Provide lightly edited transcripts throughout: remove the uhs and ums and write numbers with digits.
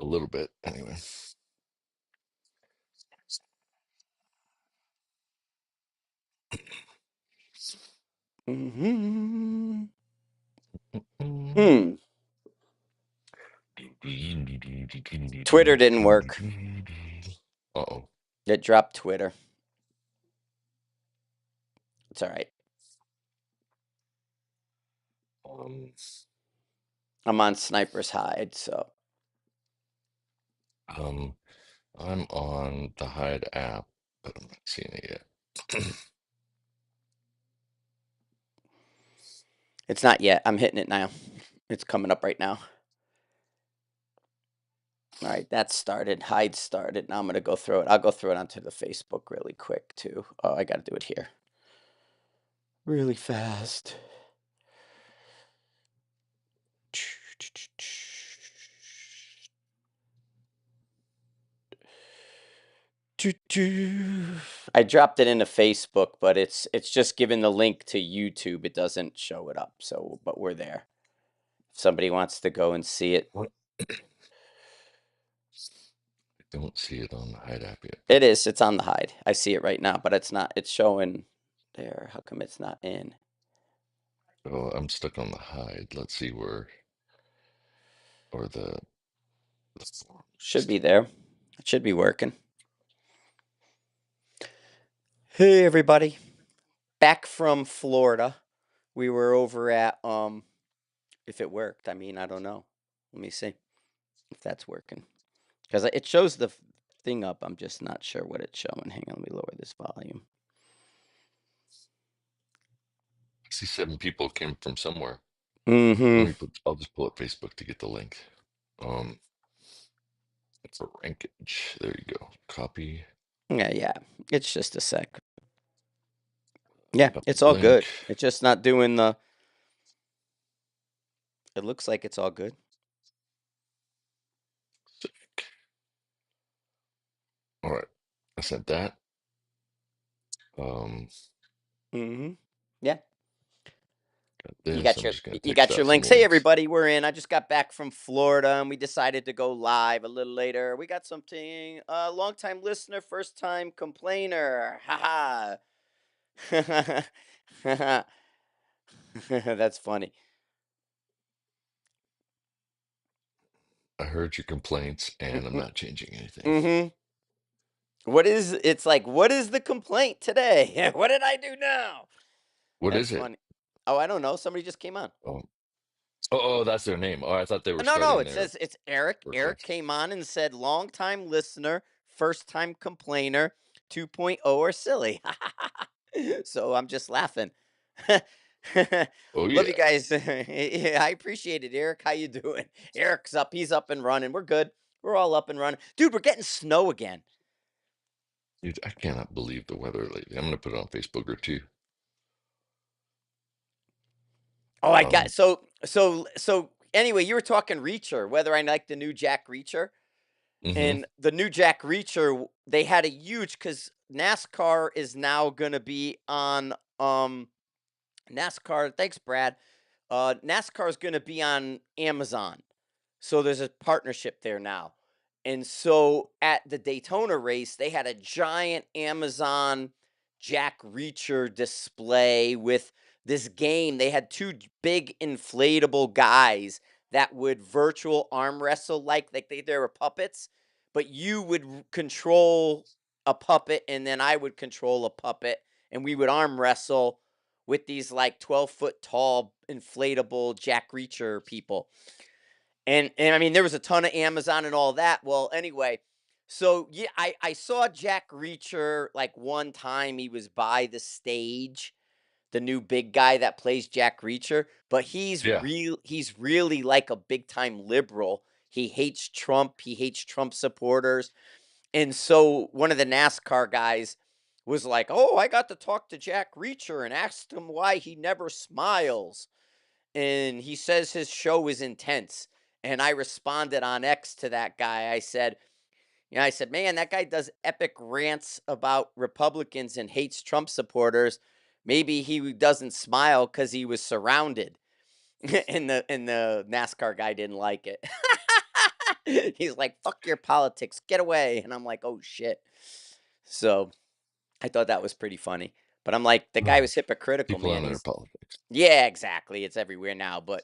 a little bit anyway. Hmm. Twitter didn't work. Uh-oh. It dropped Twitter. It's all right. Um, I'm on Sniper's Hide, so um, I'm on the Hide app, but I'm not seeing it yet. it's not yet. I'm hitting it now. It's coming up right now. All right, that started. Hide started. Now I'm gonna go through it. I'll go through it onto the Facebook really quick too. Oh, I gotta do it here. Really fast. I dropped it into Facebook, but it's just giving the link to YouTube. It doesn't show it up. So, but we're there. If somebody wants to go and see it, What? I don't see it on the Hide app yet. it is. It's on the Hide. I see it right now, but it's not. It's showing there. How come it's not in? Oh, I'm stuck on the Hide. Let's see where, or the Should forums. be there. It should be working. Hey everybody. Back from Florida. We were over at if it worked. I mean, I don't know. Let me see if that's working. Because it shows the thing up. I'm just not sure what it's showing. Hang on, let me lower this volume. I see 7 people came from somewhere. Mm-hmm. I'll just pull up Facebook to get the link. For rankage. There you go. Copy. Yeah. It's just a sec. Yeah, Copy it's all link. good. It's just not doing the. It looks like it's all good. All right. I sent that. Um, Mm-hmm. Yeah. got You this. got I'm your just gonna you text got out your some links. Hey links. everybody, we're in. I just got back from Florida and we decided to go live a little later. We got something long time listener, first time complainer. Haha. That's funny. I heard your complaints and I'm not changing anything. Mm-hmm. It's like, what is the complaint today? What did I do now? What That's is it? funny. Oh, I don't know. Somebody just came on. Oh, oh, that's their name. Oh, I thought they were No, starting it their says it's Eric. birthday. Eric came on and said, long time listener, first time complainer, 2.0 or silly. So I'm just laughing. Oh Love you yeah. guys. Yeah, I appreciate it, Eric. How you doing? Eric's up. He's up and running. We're good. We're all up and running. Dude, we're getting snow again. Dude, I cannot believe the weather lately. I'm gonna put it on Facebook or two. Oh, I got Um, so anyway, you were talking Reacher, whether I like the new Jack Reacher. mm-hmm. And the new Jack Reacher, they had a huge because NASCAR is now gonna be on NASCAR. Thanks, Brad. NASCAR is gonna be on Amazon, so there's a partnership there now. And so at the Daytona race, they had a giant Amazon Jack Reacher display with this game. They had two big inflatable guys that would virtual arm wrestle like they were puppets, but you would control a puppet and then I would control a puppet and we would arm wrestle with these like 12-foot tall inflatable Jack Reacher people. And I mean there was a ton of Amazon and all that. Well, anyway, so yeah, I saw Jack Reacher like one time. He was by the stage, the new big guy that plays Jack Reacher, but Yeah. he's really like a big time liberal. He hates Trump, he hates Trump supporters. And so one of the NASCAR guys was like, "Oh, I got to talk to Jack Reacher and asked him why he never smiles." And he says his show is intense. And I responded on X to that guy. I said, man, that guy does epic rants about Republicans and hates Trump supporters. Maybe he doesn't smile because he was surrounded. And the NASCAR guy didn't like it. He's like, "Fuck your politics, get away!" And I'm like, "Oh shit!" So I thought that was pretty funny. But I'm like, the guy Oh, was hypocritical, people man. and their He's politics. Yeah, exactly. It's everywhere now, but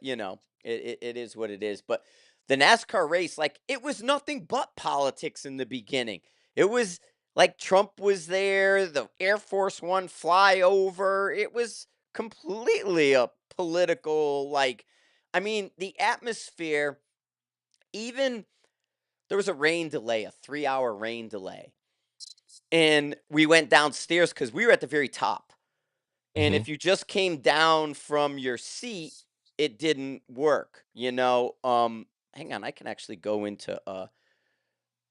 it is what it is. But the NASCAR race, like, it was nothing but politics in the beginning. It was like Trump was there, the Air Force One flyover. It was completely a political, like, I mean, the atmosphere, even there was a rain delay, a 3-hour rain delay. And we went downstairs because we were at the very top. And Hmm. if you just came down from your seat, it didn't work. Hang on, I can actually go into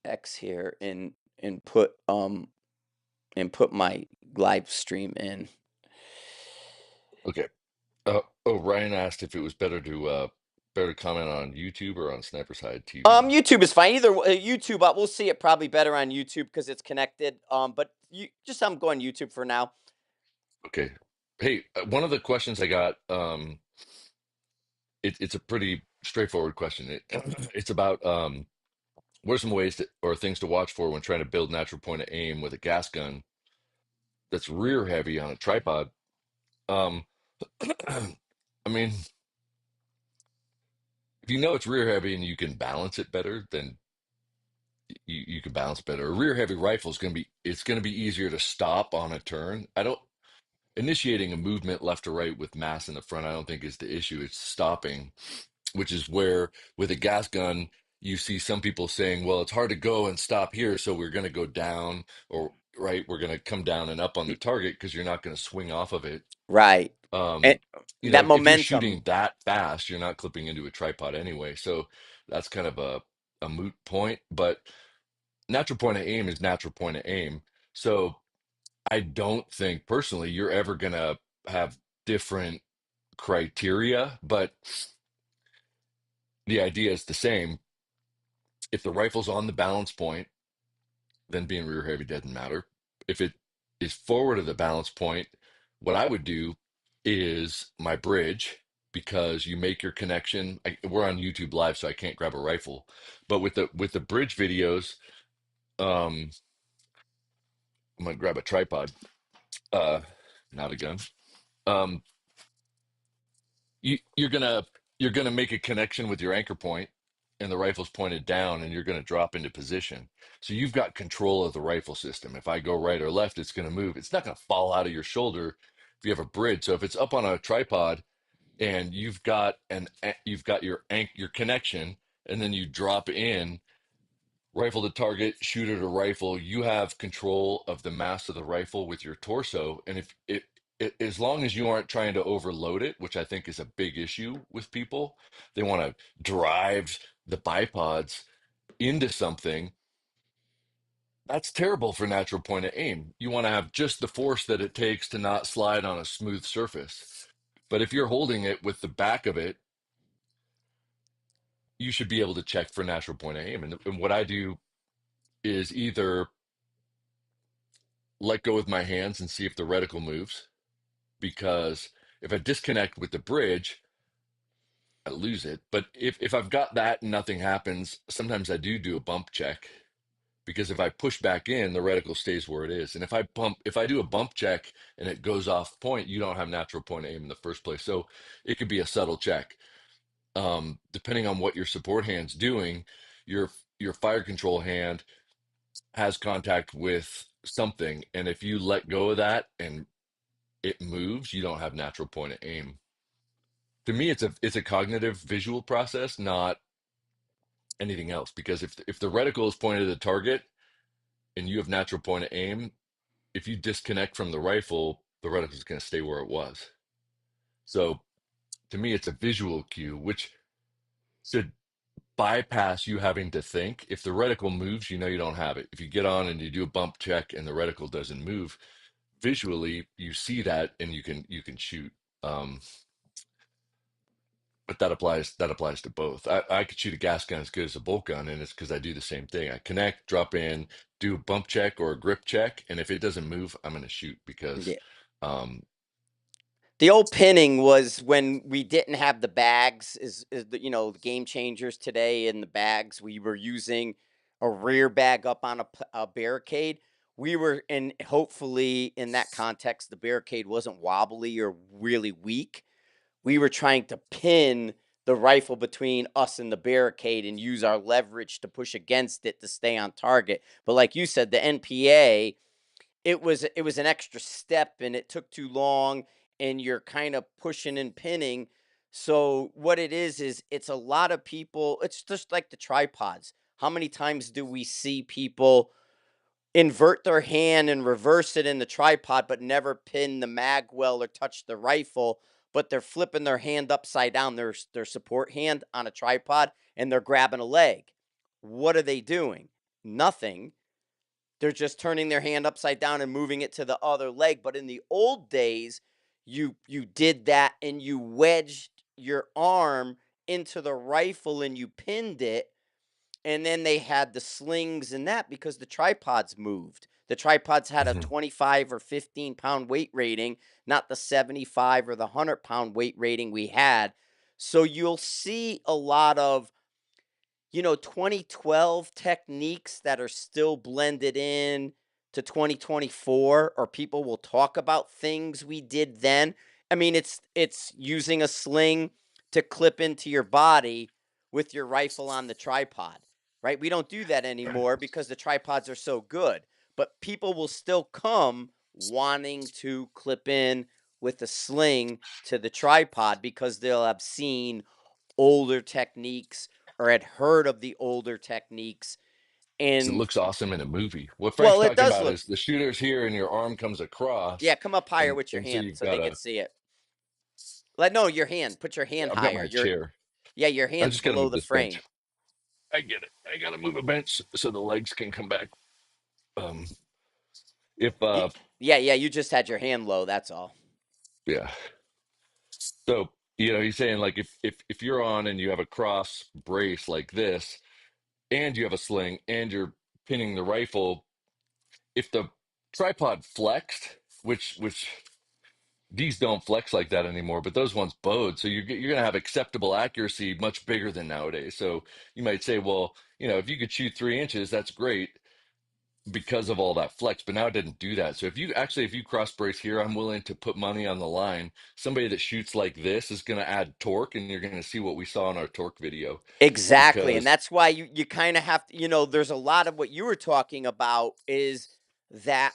X here and put my live stream in. Okay. Oh, Ryan asked if it was better to comment on YouTube or on Sniper Side TV. YouTube is fine. Either YouTube, we'll see it probably better on YouTube because it's connected. But you just I'm going YouTube for now. Okay. Hey, one of the questions I got, it's a pretty straightforward question. It's about what are some ways or things to watch for when trying to build natural point of aim with a gas gun that's rear heavy on a tripod? Um, I mean, if you know it's rear heavy and you can balance it better, then you can balance better. A rear heavy rifle is going to be easier to stop on a turn. I don't Initiating a movement left to right with mass in the front, I don't think is the issue. It's stopping, which is where with a gas gun, you see some people saying, well, it's hard to go and stop here, so we're going to go down, or right, we're going to come down and up on the target because you're not going to swing off of it. Right. And Um, that if you're momentum. shooting that fast, you're not clipping into a tripod anyway. So that's kind of a moot point. But natural point of aim is natural point of aim. So I don't think personally you're ever gonna have different criteria, but the idea is the same. If the rifle's on the balance point, then being rear heavy doesn't matter. If it is forward of the balance point, what I would do is my bridge, because you make your connection. We're on YouTube Live, so I can't grab a rifle, but with the bridge videos, um, I'm gonna grab a tripod, uh, not a gun. Um, you're gonna make a connection with your anchor point, and the rifle's pointed down, and you're gonna drop into position. So you've got control of the rifle system. If I go right or left, it's gonna move. It's not gonna fall out of your shoulder if you have a bridge. So if it's up on a tripod and you've got your connection, and then you drop in rifle to target, shooter to rifle, you have control of the mass of the rifle with your torso. And if as long as you aren't trying to overload it, which I think is a big issue with people, they want to drive the bipods into something. That's terrible for natural point of aim. You want to have just the force that it takes to not slide on a smooth surface. But if you're holding it with the back of it, you should be able to check for natural point of aim. And what I do is either let go with my hands and see if the reticle moves, because if I disconnect with the bridge, I lose it. But if I've got that and nothing happens, sometimes I do a bump check, because if I push back in, the reticle stays where it is. And if I do a bump check and it goes off point, you don't have natural point aim in the first place. So it could be a subtle check. Depending on what your support hand's doing, your your fire control hand has contact with something, and if you let go of that and it moves, you don't have natural point of aim. To me, it's a cognitive visual process, not anything else. Because if the reticle is pointed at the target and you have natural point of aim, if you disconnect from the rifle, the reticle is going to stay where it was. So to me, it's a visual cue, which should bypass you having to think. If the reticle moves, you know you don't have it. If you get on and you do a bump check and the reticle doesn't move, visually you see that and you can shoot. Um, But that applies to both. I could shoot a gas gun as good as a bolt gun, and it's because I do the same thing. I connect, drop in, do a bump check or a grip check, and if it doesn't move, I'm going to shoot because Yeah. um, The old pinning was when we didn't have the bags, is the, the game changers today in the bags. We were using a rear bag up on a barricade. We were, and hopefully in that context, the barricade wasn't wobbly or really weak. We were trying to pin the rifle between us and the barricade and use our leverage to push against it to stay on target. But like you said, the NPA, it was an extra step and it took too long, and you're kind of pushing and pinning. So what it is it's a lot of people. It's just like the tripods. How many times do we see people invert their hand and reverse it in the tripod, but never pin the mag well or touch the rifle, but they're flipping their hand upside down, their support hand on a tripod, and they're grabbing a leg? What are they doing? Nothing. They're just turning their hand upside down and moving it to the other leg. But in the old days, you did that and you wedged your arm into the rifle and you pinned it, and then they had the slings and that because the tripods moved. The tripods had a Mhm. 25 or 15-pound weight rating, not the 75 or the 100-pound weight rating we had. So you'll see a lot of 2012 techniques that are still blended in to 2024, or people will talk about things we did then. I mean, it's using a sling to clip into your body with your rifle on the tripod, right? We don't do that anymore because the tripods are so good. But people will still come wanting to clip in with a sling to the tripod because they'll have seen older techniques or had heard of the older techniques. It And looks awesome in a movie. What Frank's well, it talking does about look, is the shooter's here and your arm comes yeah, across, come up higher and with your so hand you've so got they can a. see it. Like, no, your hand. Put your hand I've got higher. my chair. Yeah, your I hand's just got to below move the this bench. frame. I get it. I got to move a bench so the legs can come back. Um, if Yeah, yeah, you just had your hand low, that's all. Yeah. So he's saying like if you're on and you have a cross brace like this, and you have a sling, and you're pinning the rifle, if the tripod flexed, which these don't flex like that anymore, but those ones bowed. So you're going to have acceptable accuracy much bigger than nowadays. So you might say, well, if you could shoot 3 inches, that's great because of all that flex. But now it didn't do that. So if you cross brace here, I'm willing to put money on the line. Somebody that shoots like this is going to add torque, and you're going to see what we saw in our torque video Exactly. And because that's why you kind of have to, there's a lot of what you were talking about is that,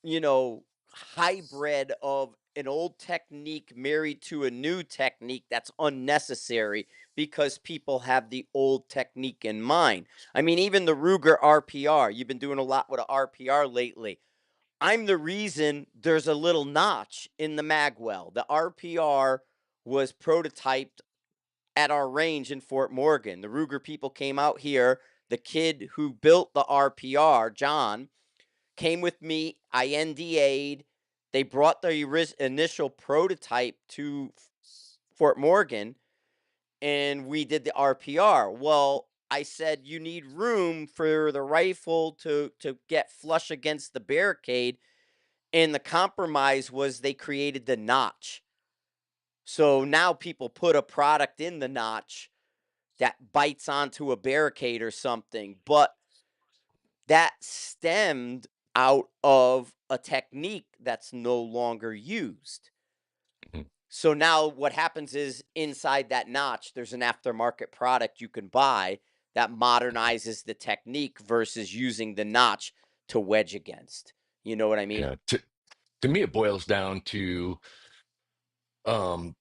you know, hybrid of an old technique married to a new technique that's unnecessary because people have the old technique in mind. I mean, even the Ruger RPR, you've been doing a lot with a RPR lately. I'm the reason there's a little notch in the magwell. The RPR was prototyped at our range in Fort Morgan. The Ruger people came out here. The kid who built the RPR, John, came with me. I NDA'd. They brought the initial prototype to Fort Morgan, and we did the RPR. Well, I said you need room for the rifle to get flush against the barricade, and the compromise was they created the notch. So now people put a product in the notch that bites onto a barricade or something, but that stemmed out of a technique that's no longer used. So now what happens is inside that notch, there's an aftermarket product you can buy that modernizes the technique versus using the notch to wedge against. You know what I mean? yeah, to me it boils down to um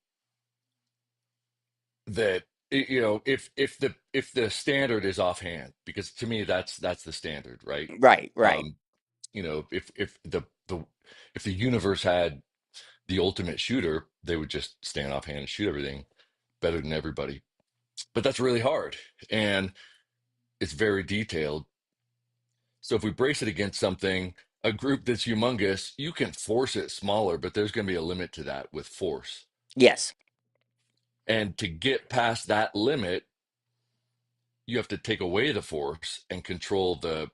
that if the standard is offhand, because to me that's the standard, right? Right, right. um if the universe had the ultimate shooter, they would just stand offhand and shoot everything better than everybody. But that's really hard, and it's very detailed. So if we brace it against something, a group that's humongous, you can force it smaller, but there's going to be a limit to that with force. Yes. And to get past that limit, you have to take away the force and control the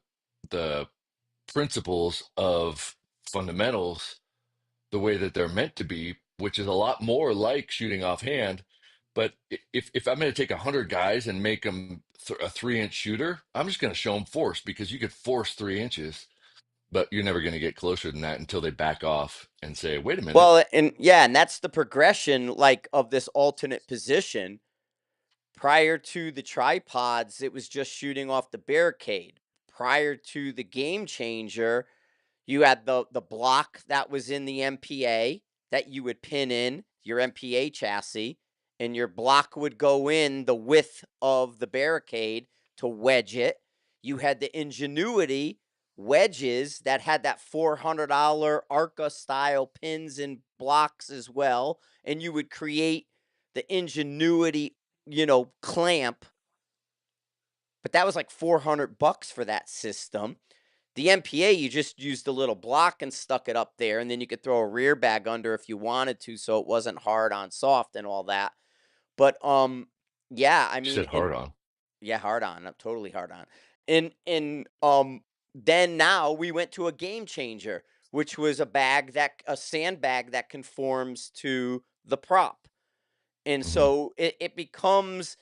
principles of fundamentals the way that they're meant to be. which is a lot more like shooting offhand. But if I'm going to take 100 guys and make them a 3 inch shooter, I'm just going to show them force, because you could force 3 inches, but you're never going to get closer than that until they back off and say, wait a minute. Well, and yeah, and that's the progression like of this alternate position. Prior to the tripods, it was just shooting off the barricade. Prior to the game changer, you had the block that was in the MPA that you would pin in your MPA chassis, and your block would go in the width of the barricade to wedge it. You had the Ingenuity wedges that had that $400 Arca style pins and blocks as well, and you would create the Ingenuity, clamp, but that was like $400 for that system. The MPA, you just used a little block and stuck it up there, and then you could throw a rear bag under if you wanted to, so it wasn't hard on soft and all that. But yeah, I You mean, said and hard on. yeah, hard on, totally hard on. And then now we went to a game changer, which was a sandbag that conforms to the prop. And Hmm. so it becomes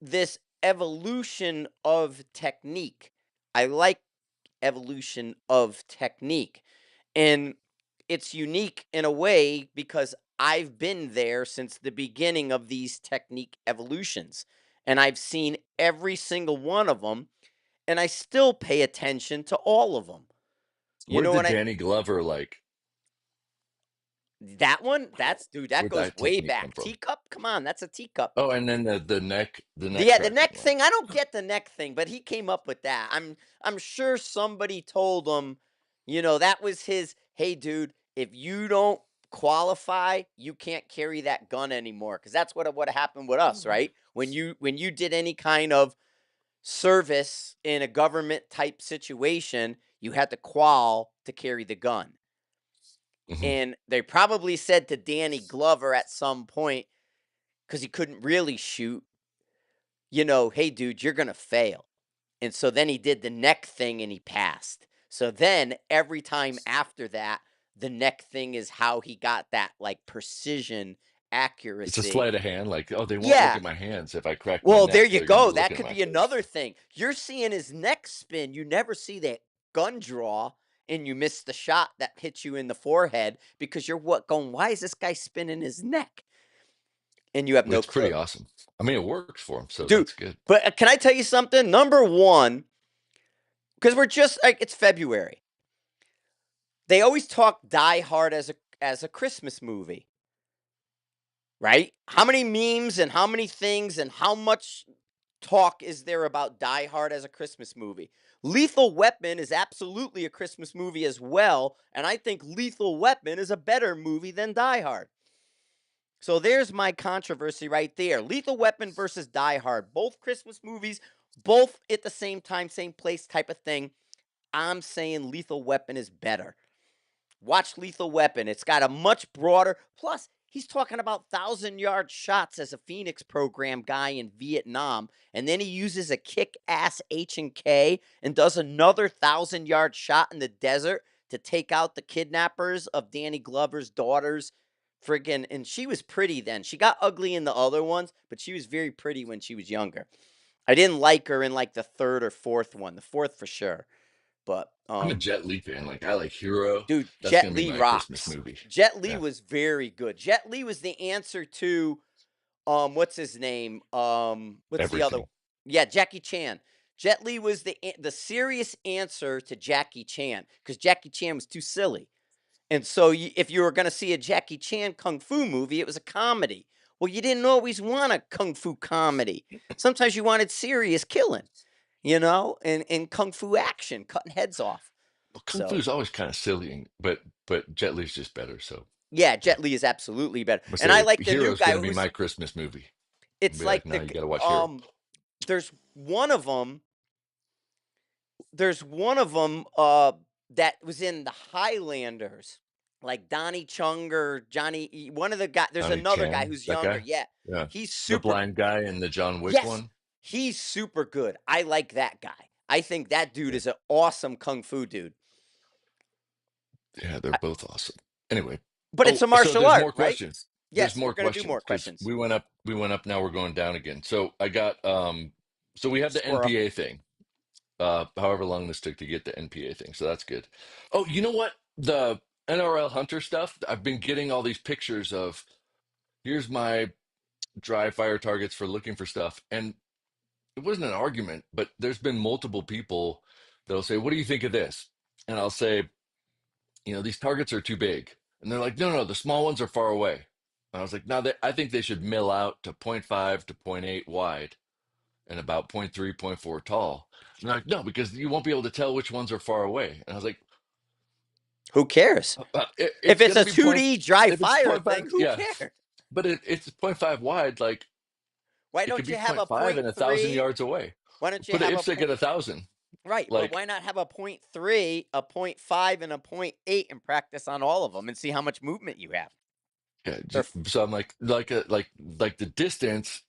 this evolution of technique. I like evolution of technique. And it's unique in a way because I've been there since the beginning of these technique evolutions. And I've seen every single one of them. And I still pay attention to all of them. You Where'd know the what I Danny Glover, like, That one, dude, that where'd goes that way technique come back. from? Teacup? Come on, that's a teacup. Oh, and then the neck Yeah, the cracking neck one. thing, I don't get the neck thing, but he came up with that. I'm sure somebody told him, that was his, "Hey dude, if you don't qualify, you can't carry that gun anymore." Cuz that's what happened with us, right? When you did any kind of service in a government type situation, you had to qual to carry the gun. Hmm. And they probably said to Danny Glover at some point, cuz he couldn't really shoot, "Hey dude, you're going to fail." And so then he did the neck thing and he passed. So then every time after that, the neck thing is how he got that like precision It's a accuracy. sleight of hand. Like, oh, they won't look Yeah. at my hands. If I crack my Well, there neck, you they're going to be go. That looking at could my be another face. thing. You're seeing his neck spin. You never see that gun draw and you miss the shot that hits you in the forehead because you're going, why is this guy spinning his neck? And you have no It's pretty clue. awesome. I mean, it works for them, so Dude, that's good. but can I tell you something? Number one, because we're just like, it's February. They always talk Die Hard as a Christmas movie, right? How many memes and how many things and how much talk is there about Die Hard as a Christmas movie? Lethal Weapon is absolutely a Christmas movie as well, and I think Lethal Weapon is a better movie than Die Hard. So there's my controversy right there. Lethal Weapon versus Die Hard, both Christmas movies, both at the same time, same place type of thing. I'm saying Lethal Weapon is better. Watch Lethal Weapon. It's got a much broader. Plus, he's talking about 1,000-yard shots as a Phoenix program guy in Vietnam, and then he uses a kick-ass H&K and does another 1,000-yard shot in the desert to take out the kidnappers of Danny Glover's daughter's friggin'. And she was pretty then. She got ugly in the other ones, but she was very pretty when she was younger. I didn't like her in like the third or fourth one. The fourth for sure, but I'm a Jet Li fan. Like, I like Hero. dude, That's Jet going to be Li my Christmas rocks. movie. Jet Li Yeah, was very good. Jet Li was the answer to what's his name? What's the other? everything. Yeah, Jackie Chan. Jet Li was the serious answer to Jackie Chan because Jackie Chan was too silly. And so if you were going to see a Jackie Chan kung fu movie, it was a comedy. Well, you didn't always want a kung fu comedy. Sometimes you wanted serious killing, and kung fu action, cutting heads off. Well, Kung Fu So is always kind of silly, but Jet Li's just better. So, yeah, yeah. Jet Li is absolutely better. I'm gonna And I say like the new Hero's going guy to be who's my Christmas movie. I'll it's be like, like no, you got to watch Hero. there's one of them there's one of them that was in the Highlanders. Like Donnie Chung or one of the guy. There's Johnny another guy Chan, who's that younger. guy. Yeah. Yeah, He's the super. blind guy in the John Wick Yes. one. He's super good. I like that guy. I think that dude Yeah, is an awesome kung fu dude. yeah, they're I- both awesome. Anyway, But it's Oh, a so martial there's art, more right? questions. There's Yes, we're more gonna do questions more because questions. we went up, now we're going down again. So I got so we have the Squirrel. NPA thing. However long this took to get the NPA thing. So that's good. Oh, you know what? The NRL Hunter stuff, I've been getting all these pictures of here's my dry fire targets for looking for stuff. And it wasn't an argument, but there's been multiple people that'll say, "What do you think of this?" And I'll say, these targets are too big. And they're like, no, the small ones are far away. And I was like, no, I think they should mill out to point 0.5 to point 0.8 wide and about point 0.3, point 0.4 tall. And they're like, no, because you won't be able to tell which ones are far away. And I was like, Who cares? If it's it's going to a be point, 2D dry if it's fire point 0.5, thing, who yeah, cares? but it's point 0.5 wide, like Why it could don't be you have point a 0.5 point and 1,000 three? yards away. Why don't you Put an have a IPSC point? at 1,000. Right, but Like, why not have a point 3, a point 5, and a point 8 and practice on all of them and see how much movement you have? yeah, They're so I'm like the distance.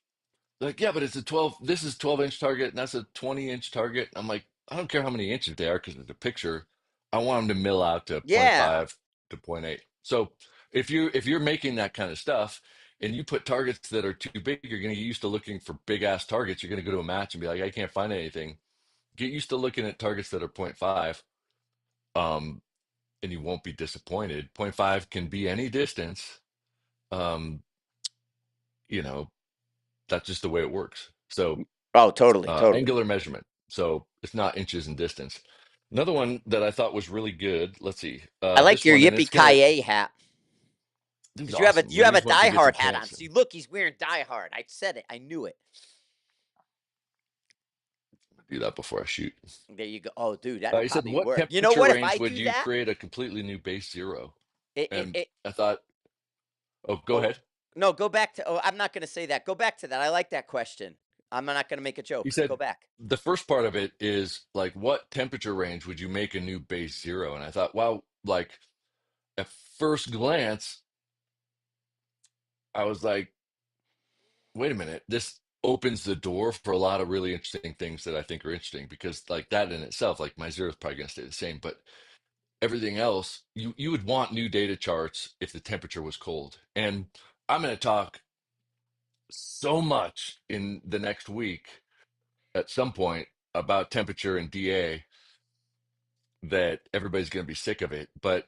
Like, yeah, but it's a 12, this is 12-inch target and that's a 20-inch target. I'm like, I don't care how many inches they are because it's a picture. I want them to mill out to point yeah. 0.5 to point 0.8. So if you're making that kind of stuff and you put targets that are too big, you're going to get used to looking for big ass targets. You're going to go to a match and be like, I can't find anything. Get used to looking at targets that are point 0.5, um, and you won't be disappointed. Point 0.5 can be any distance. Um, you know, that's just the way it works. So Oh, totally, totally. angular measurement. So it's not inches in distance. Another one that I thought was really good. Let's see. I like This your one, and Yippee it's gonna. Ki hat This is because you have a awesome. you have a Luis went to Die get some Hard hat on. pants. See, look, he's wearing Die Hard. I said it. I knew it. Do that before I shoot. There you go. Oh, dude, that'd He said, probably "What work. You know temperature what? If range I would do you that, create a completely new base zero?" it And it I thought, "Oh, go oh ahead." no, go back to. Oh, I'm not going to say that. Go back to that. I like that question. I'm not going to make a He joke. Go said, back. "The first part of it is like, what temperature range would you make a new base zero?" And I thought, wow, like at first glance, I was like, wait a minute, this opens the door for a lot of really interesting things that I think are interesting because like that in itself, like my zero is probably going to stay the same, but everything else, you would want new data charts if the temperature was cold. And I'm going to talk so much in the next week at some point about temperature and DA that everybody's going to be sick of it. But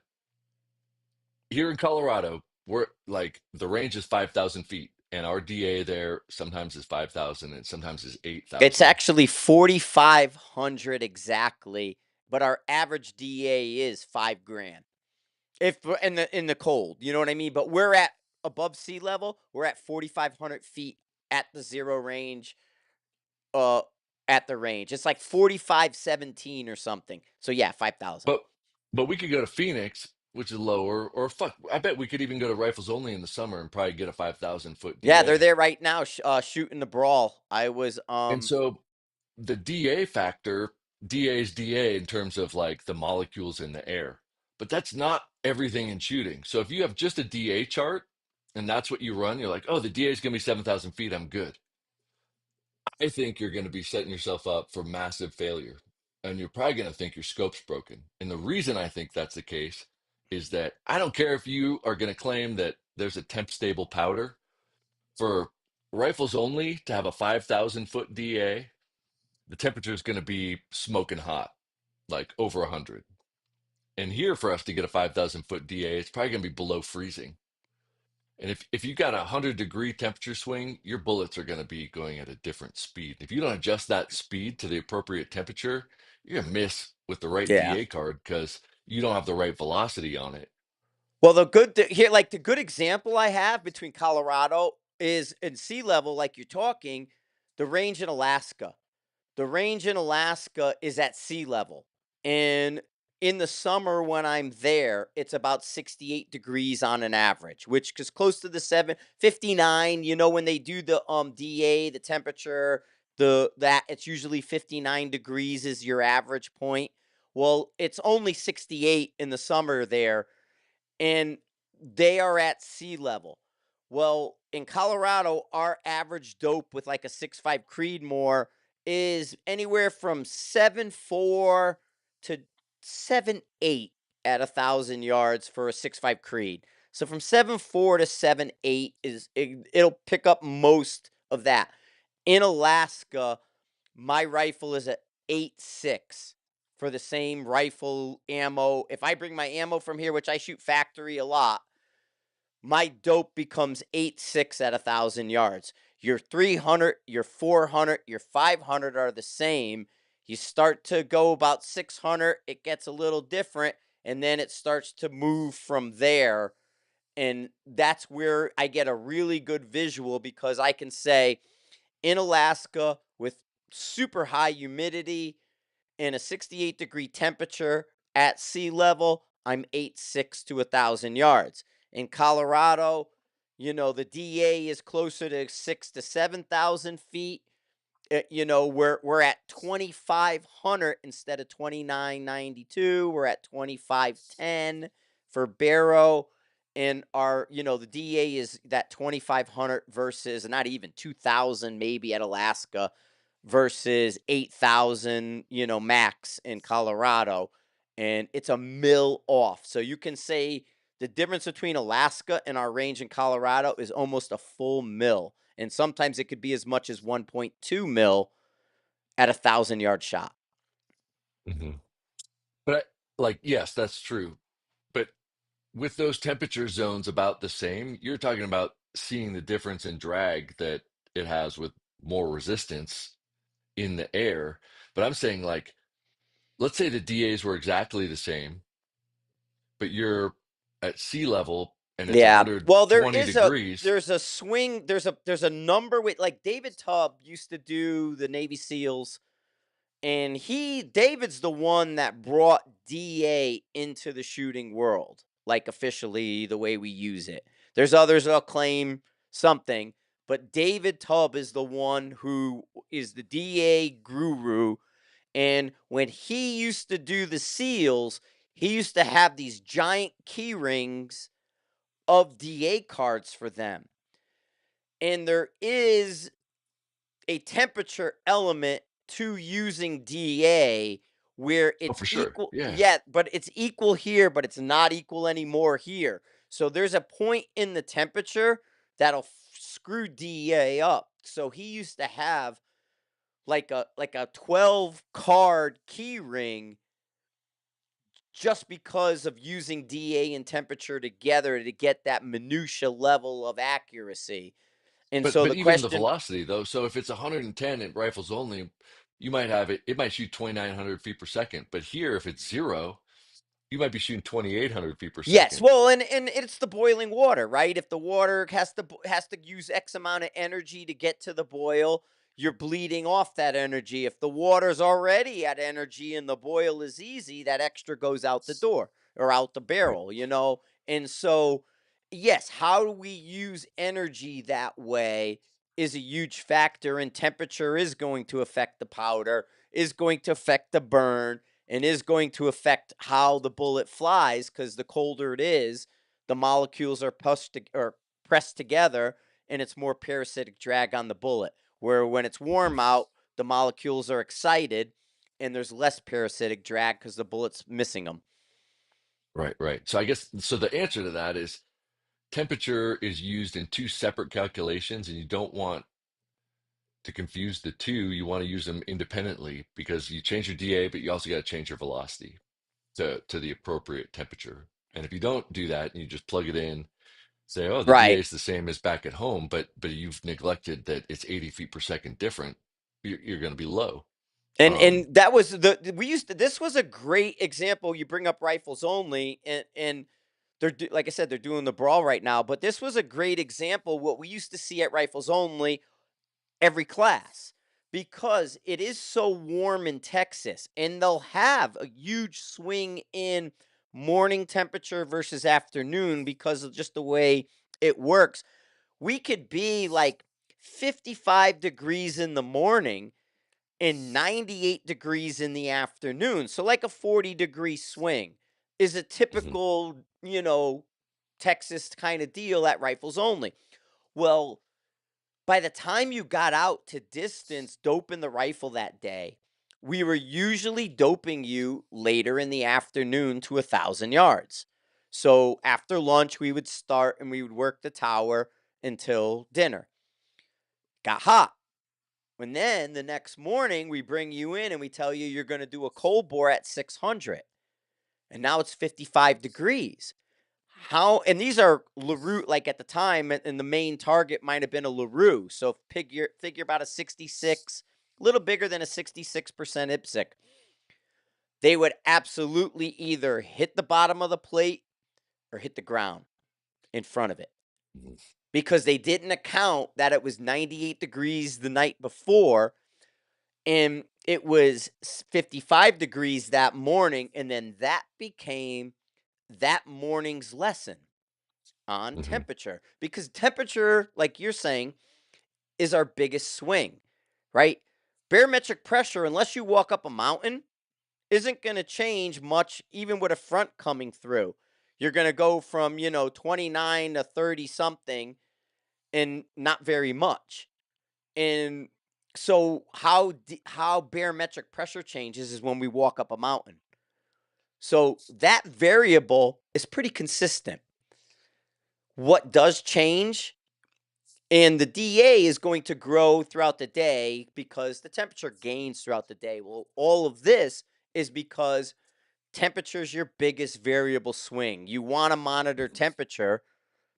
here in Colorado, we're like the range is 5,000 feet, and our DA there sometimes is 5,000 and sometimes is It's 8,000. actually 4,500 exactly, but our average DA is 5 grand. If in the cold, you know what I mean. But we're at above sea level. We're at 4,500 feet at the zero range. Uh, at the range, it's like 4,517 or something. So yeah, 5,000. But we could go to Phoenix, which is lower, or fuck, I bet we could even go to Rifles Only in the summer and probably get a 5,000 foot Yeah, they're DA. there right now, shooting the brawl. I was And so the DA factor, DA is DA in terms of like the molecules in the air, but that's not everything in shooting. So if you have just a DA chart and that's what you run, you're like, oh, the DA is going to be 7,000 feet. I'm good. I think you're going to be setting yourself up for massive failure. And you're probably going to think your scope's broken. And the reason I think that's the case is that I don't care if you are going to claim that there's a temp stable powder for rifles only to have a 5,000 foot DA. The temperature is going to be smoking hot, like over 100. And here for us to get a 5,000 foot DA, it's probably going to be below freezing. And if you got a 100-degree temperature swing, your bullets are going to be going at a different speed. If you don't adjust that speed to the appropriate temperature, you're going to miss with the right yeah. DA card because you don't have the right velocity on it. Well, here, like the good example I have between Colorado is in sea level, like you're talking, the range in Alaska. The range in Alaska is at sea level. And in the summer when I'm there, it's about 68 degrees on an average, which is close to the 759. You know, when they do the DA, the temperature, that it's usually 59 degrees is your average point. Well, it's only 68 in the summer there, and they are at sea level. Well, in Colorado, our average dope with like a 6.5 Creedmoor is anywhere from 7.4 to 7.8 at 1,000 yards for a 6.5 Creed. So from 7.4 to 7.8 it'll pick up most of that. In Alaska, my rifle is a 8.6 for the same rifle ammo. If I bring my ammo from here, which I shoot factory a lot, my dope becomes 8.6 at 1,000 yards. Your 300, your 400, your 500 are the same. You start to go about 600, it gets a little different, and then it starts to move from there. And that's where I get a really good visual because I can say in Alaska with super high humidity in a 68-degree temperature at sea level, I'm 8.6 to 1,000 yards. In Colorado, the DA is closer to 6 to 7,000 feet. We're at 2,500 instead of 2,992. We're at 2,510 for Barrow. And the DA is that 2,500 versus not even 2,000 maybe at Alaska versus 8,000, max in Colorado. And it's a mil off. So you can say the difference between Alaska and our range in Colorado is almost a full mil. And sometimes it could be as much as 1.2 mil at 1,000 yard shot. Hmm. But yes, that's true. But with those temperature zones about the same, you're talking about seeing the difference in drag that it has with more resistance in the air. But I'm saying, like, let's say the DAs were exactly the same, but you're at sea level and it's Yeah. Well, 120 degrees. there's a swing, there's a number with like David Tubb used to do the Navy SEALs. And David's the one that brought DA into the shooting world, like officially the way we use it. There's others that'll claim something, but David Tubb is the one who is the DA guru. And when he used to do the SEALs, he used to have these giant key rings of DA cards for them. And there is a temperature element to using DA where Oh, it's for sure. equal. Yeah. Yeah, but it's equal here, but it's not equal anymore here. So there's a point in the temperature that'll screw DA up. So he used to have like a 12 card key ring just because of using DA and temperature together to get that minutia level of accuracy. And But so but the even the question. velocity though, so if it's 110 at rifles only, you might have it might shoot 2,900 feet per second. But here, if it's zero, you might be shooting 2,800 feet per Yes, second. well, and it's the boiling water, right? If the water has to use X amount of energy to get to the boil, you're bleeding off that energy. If the water's already at energy and the boil is easy, that extra goes out the door or out the Right. barrel. And so, yes, how do we use energy that way is a huge factor, and temperature is going to affect the powder, is going to affect the burn, and is going to affect how the bullet flies because the colder it is, the molecules are pressed together and it's more parasitic drag on the bullet. Where when it's Mhm. warm out, the molecules are excited and there's less parasitic drag because the bullet's missing them. Right, right. So I guess so the answer to that is temperature is used in two separate calculations, and you don't want to confuse the two. You want to use them independently because you change your DA, but you also got to change your velocity to the appropriate temperature. And if you don't do that and you just plug it in, say, oh, the DA Right. is the same as back at home, but you've neglected that it's 80 feet per second different, you're going to be low. And Um, that was we used to this was a great example. You bring up rifles only, and like I said, they're doing the brawl right now, but this was a great example what we used to see at rifles only every class because it is so warm in Texas and they'll have a huge swing in morning temperature versus afternoon because of just the way it works. We could be like 55 degrees in the morning and 98 degrees in the afternoon. So like a 40-degree swing is a mhm. typical, Texas kind of deal at rifles only. Well, by the time you got out to distance doping the rifle that day, we were usually doping you later in the afternoon to 1,000 yards. So after lunch, we would start and we would work the tower until dinner. Got hot. And then the next morning, we bring you in and we tell you you're going to do a cold bore at 600. And now it's 55 degrees. How, and these are LaRue, like at the time, and the main target might have been a LaRue. So figure about a 66, a little bigger than a 66% IPSC. They would absolutely either hit the bottom of the plate or hit the ground in front of it Mhm. because they didn't account that it was 98 degrees the night before and it was 55 degrees that morning. And then that became that morning's lesson on Mhm. temperature because temperature, like you're saying, is our biggest swing, right? Barometric pressure, unless you walk up a mountain, isn't going to change much, even with a front coming through. You're going to go from, 29 to 30 something and not very much. And so how barometric pressure changes is when we walk up a mountain. So that variable is pretty consistent. What does change, and the DA is going to grow throughout the day because the temperature gains throughout the day. Well, all of this is because temperature is your biggest variable swing. You want to monitor temperature,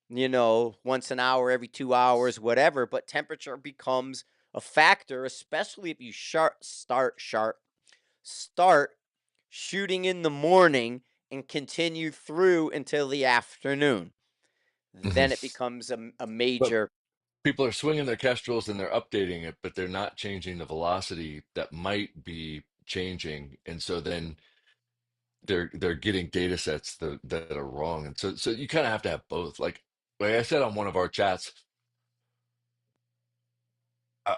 once an hour, every 2 hours, whatever, but temperature becomes a factor, especially if you start shooting in the morning and continue through until the afternoon. Mhm. Then it becomes a But major. people are swinging their kestrels and they're updating it, but they're not changing the velocity that might be changing, and so then they're getting data sets that are wrong, and so you kind of have to have both. Like I said on one of our chats,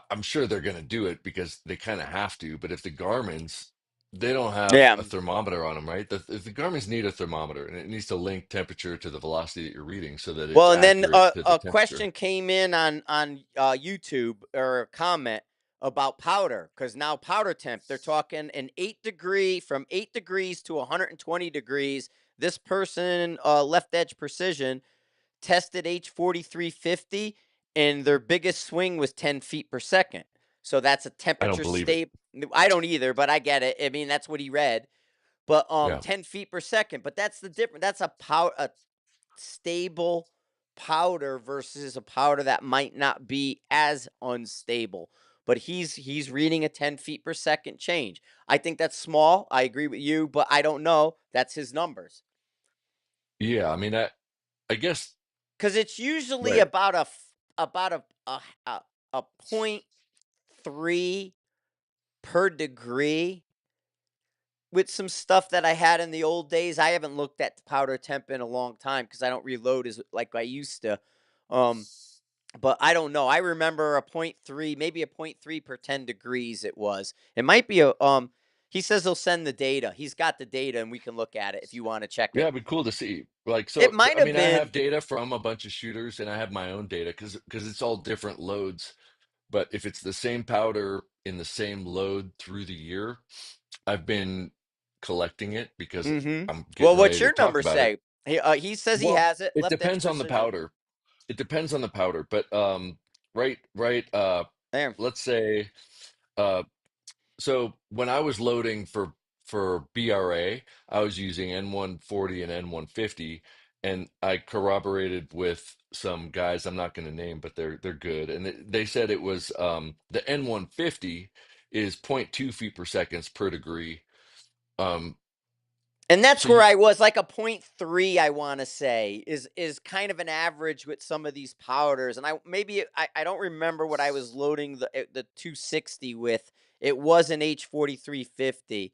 I'm sure they're going to do it because they kind of have to. But if the Garmin's, they don't have Yeah. a thermometer on them, right? If the Garmin's need a thermometer, and it needs to link temperature to the velocity that you're reading so that it's Well, and then accurate to the a temperature. question came in on YouTube, or a comment about powder, because now powder temp, they're talking an 8 degree, from 8 degrees to 120 degrees. This person, left edge precision, tested H 4350, and their biggest swing was 10 feet per second. So that's a I don't temperature believe it. stable. I don't either, but I get it. I mean, that's what he read. But Yeah. 10 feet per second. But that's the difference. That's a stable powder versus a powder that might not be as unstable. But he's reading a 10 feet per second change. I think that's small. I agree with you, but I don't know. That's his numbers. Yeah. I mean, I guess, Because it's usually right. about a point three per degree. With some stuff that I had in the old days, I haven't looked at the powder temp in a long time because I don't reload as like I used to. Um, but I don't know. I remember a point three, maybe a point three per 10 degrees. It was. It might be a. He says he'll send the data. He's got the data, and we can look at it if you want to check Yeah, it. it'd be cool to see. Like, It so, might I have mean, I been. have data from a bunch of shooters and I have my own data because it's all different loads. But if it's the same powder in the same load through the year, I've been collecting it because Mm-hmm. I'm Well, getting what's ready to your talk number about it. say? He says he Well, has it. it Left edge depends on the precision. powder. It depends on the powder, but right, There. let's say uh so when I was loading for BRA, I was using N140 and N150, and I corroborated with some guys I'm not going to name, but they're good, and they said it was the N150 is zero point 0.2 feet per seconds per degree. Um, And that's so where you, I was, like a point three, I want to say, is kind of an average with some of these powders. And I don't remember what I was loading the 260 with. It was an H 4350.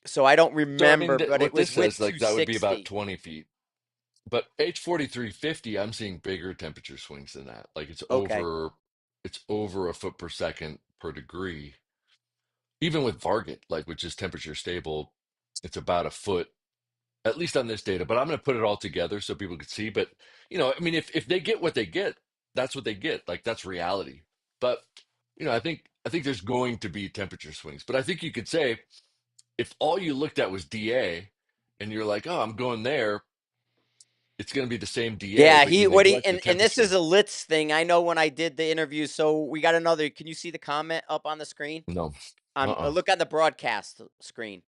So I don't so I mean, remember, but it what this was with says, like that would be about 260. 20 feet. But H 4350, I'm seeing bigger temperature swings than that. Like Okay. it's over a foot per second per degree. Even with Varget, like which is temperature stable, it's about a foot, at least on this data. But I'm going to put it all together so people can see. But I mean, if they get what they get, that's what they get. Like that's reality. But I think there's going to be temperature swings. But I think you could say if all you looked at was DA and you're like, oh, I'm going there, it's going to be the same DA, Yeah, but you he what he neglect the and this is temperature. a Litz thing. I know when I did the interview. So we got another. Can you see the comment up on the screen? No. On Uh-uh. look on the broadcast screen.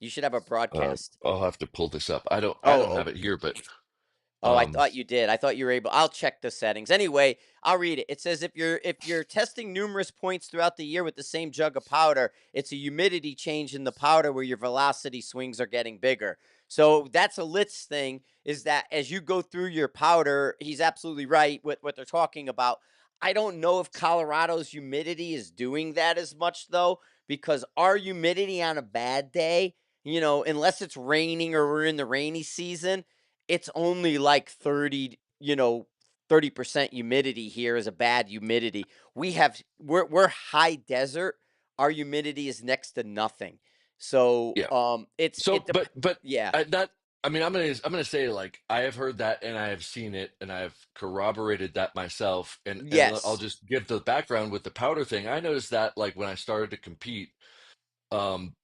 You should have a broadcast. I'll have to pull this up. I don't Oh, have it here, but oh, I um thought you did. I thought you were able. I'll check the settings. Anyway, I'll read it. It says if you're testing numerous points throughout the year with the same jug of powder, it's a humidity change in the powder where your velocity swings are getting bigger. So that's a Litz thing. Is that as you go through your powder, he's absolutely right with what they're talking about. I don't know if Colorado's humidity is doing that as much though, because our humidity on a bad day, unless it's raining or we're in the rainy season, it's only like 30% humidity here is a bad humidity. We're high desert. Our humidity is next to nothing. So yeah. it's So it dep- but yeah. that I mean, I'm gonna say, like, I have heard that and I have seen it and I've corroborated that myself, and I'll Yes. just give the background with the powder thing. I noticed that, like, when I started to compete, um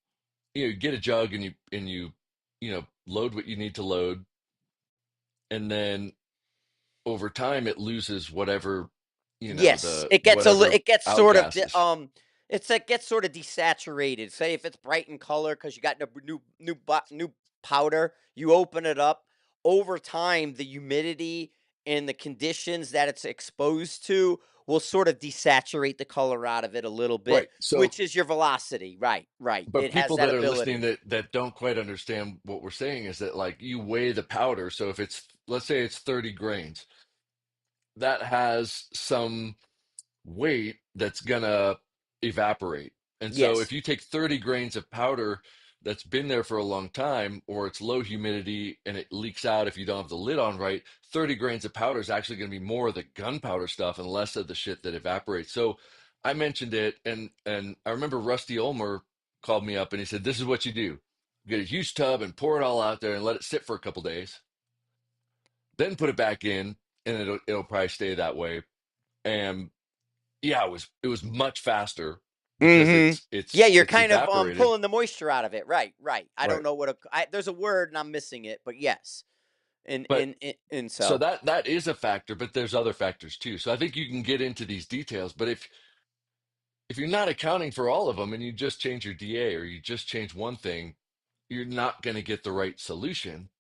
you get a jug and you load what you need to load, and then over time it loses whatever, Yes, the whatever it gets sort of outgases. it gets sort of desaturated. Say if it's bright in color because you got new powder, you open it up. Over time, the humidity and the conditions that it's exposed to will sort of desaturate the color out of it a little bit, Right. So, which is your velocity. Right, right. but It has people that that are listening ability. that don't quite understand what we're saying is that, like, you weigh the powder. So if it's, let's say it's 30 grains, that has some weight that's gonna evaporate. And so if Yes. you take 30 grains of powder that's been there for a long time, or it's low humidity and it leaks out if you don't have the lid on right, 30 grains of powder is actually going to be more of the gunpowder stuff and less of the shit that evaporates. So I mentioned it, and I remember Rusty Ulmer called me up and he said, this is what you do. Get a huge tub and pour it all out there and let it sit for a couple days. Then put it back in, and it'll probably stay that way. And yeah, it was much faster because Mhm. it's Yeah, it's you're it's kind of evaporated. pulling the moisture out of it. Right, right. I don't Right. know there's a word and I'm missing it, but yes. And But and and, and so so that is a factor, but there's other factors too. So I think you can get into these details, but if you're not accounting for all of them and you just change your DA or you just change one thing, you're not going to get the right solution.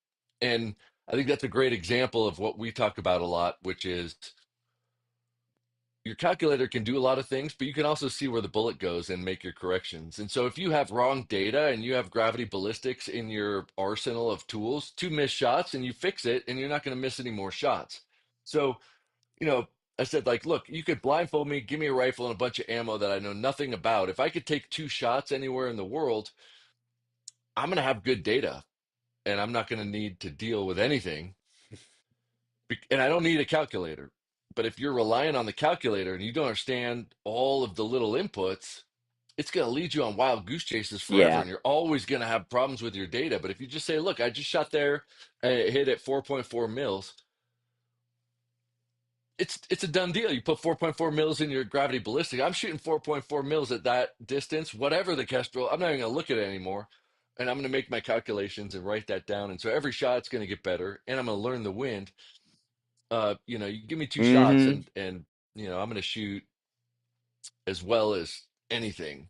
And I think that's a great example of what we talk about a lot, which is your calculator can do a lot of things, but you can also see where the bullet goes and make your corrections. And so if you have wrong data and you have gravity ballistics in your arsenal of tools, two missed shots and you fix it, and you're not going to miss any more shots. So, you know, I said, like, look, you could blindfold me, give me a rifle and a bunch of ammo that I know nothing about. If I could take two shots anywhere in the world, I'm going to have good data and I'm not going to need to deal with anything. And I don't need a calculator. But if you're relying on the calculator and you don't understand all of the little inputs, it's going to lead you on wild goose chases forever. yeah. And you're always going to have problems with your data. But if you just say, look, I just shot there and it hit at 4.4 mils, it's a done deal. You put 4.4 mils in your gravity ballistic. I'm shooting 4.4 mils at that distance, whatever the Kestrel. I'm not even going to look at it anymore. And I'm going to make my calculations and write that down. And so every shot's going to get better. And I'm going to learn the wind. You give me two shots Mhm. and I'm going to shoot as well as anything.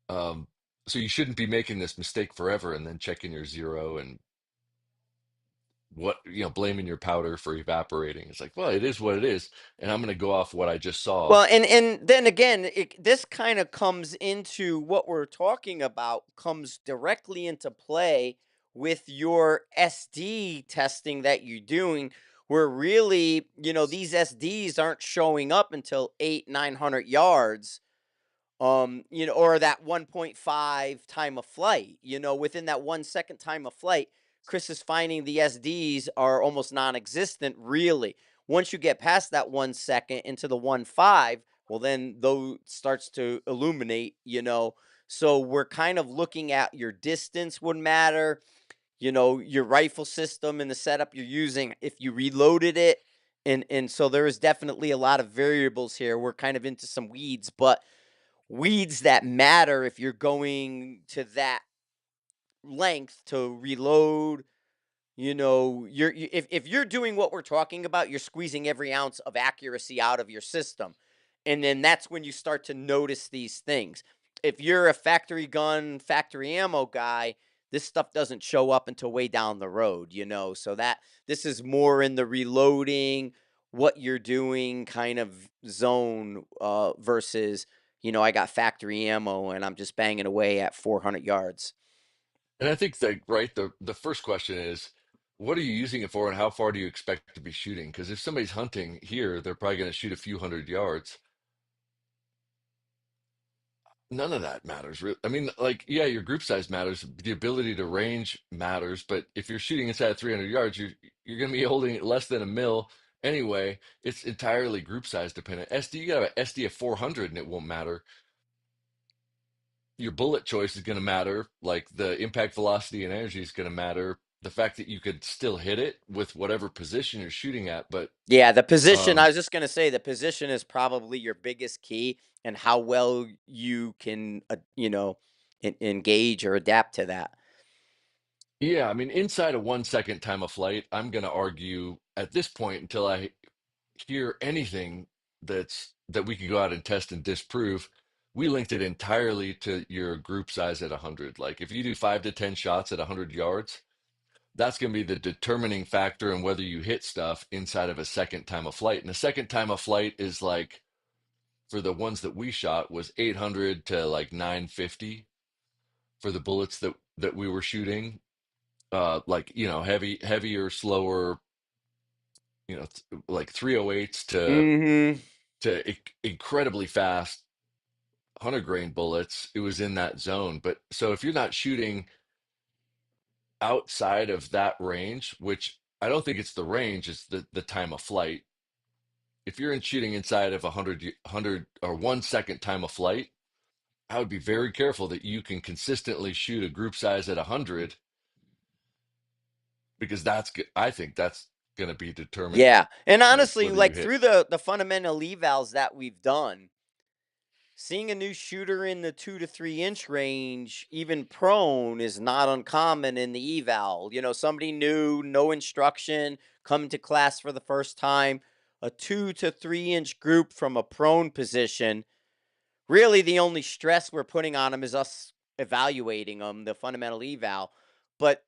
Um, so you shouldn't be making this mistake forever and then checking your zero and blaming your powder for evaporating. It's like, well, it is what it is, and I'm going to go off what I just saw. Well, and then again, this kind of comes into what we're talking about, comes directly into play with your SD testing that you're doing, where really, these SDs aren't showing up until 800-900 yards, or that 1.5 time of flight. Within that 1 second time of flight, Chris is finding the SDs are almost non-existent, really. Once you get past that 1 second into the 1.5, well, then those starts to illuminate. So we're kind of looking at your distance would matter, your rifle system and the setup you're using, if you reloaded it. And so there is definitely a lot of variables here. We're kind of into some weeds, but weeds that matter if you're going to that length to reload. If you're doing what we're talking about, you're squeezing every ounce of accuracy out of your system. And then that's when you start to notice these things. If you're a factory gun, factory ammo guy, this stuff doesn't show up until way down the road. So that this is more in the reloading, what you're doing kind of zone versus, I got factory ammo and I'm just banging away at 400 yards. And I think that, right, the first question is, what are you using it for, and how far do you expect to be shooting? Because if somebody's hunting here, they're probably going to shoot a few hundred yards. None of that matters. I mean, like, yeah, your group size matters, the ability to range matters, but if you're shooting inside of 300 yards, you're going to be holding less than a mil anyway. It's entirely group size dependent. SD, you got an SD of 400, and it won't matter. Your bullet choice is going to matter. Like the impact velocity and energy is going to matter. The fact that you could still hit it with whatever position you're shooting at, but Yeah, the position, I um, was just gonna say the position is probably your biggest key and how well you can, engage or adapt to that. yeah, I mean, inside a 1 second time of flight, I'm going to argue at this point until I hear anything that we could go out and test and disprove. We linked it entirely to your group size at 100. Like if you do 5 to 10 shots at 100 yards, that's going to be the determining factor in whether you hit stuff inside of a second time of flight. And a second time of flight is like, for the ones that we shot, was 800 to like 950 for the bullets that we were shooting. Like, heavier, slower, like 308s Mhm. to incredibly fast 100 grain bullets. It was in that zone. But so if you're not shooting outside of that range, which I don't think it's the range, it's the time of flight. If you're in shooting inside of 100 or 1 second time of flight, I would be very careful that you can consistently shoot a group size at 100, because I think that's going to be determinant Yeah, and of honestly, whether you like, hit. through the fundamental evals that we've done, seeing a new shooter in the 2 to 3 inch range, even prone, is not uncommon in the eval. Somebody new, no instruction, coming to class for the first time, a 2 to 3 inch group from a prone position. Really, the only stress we're putting on them is us evaluating them, the fundamental eval. But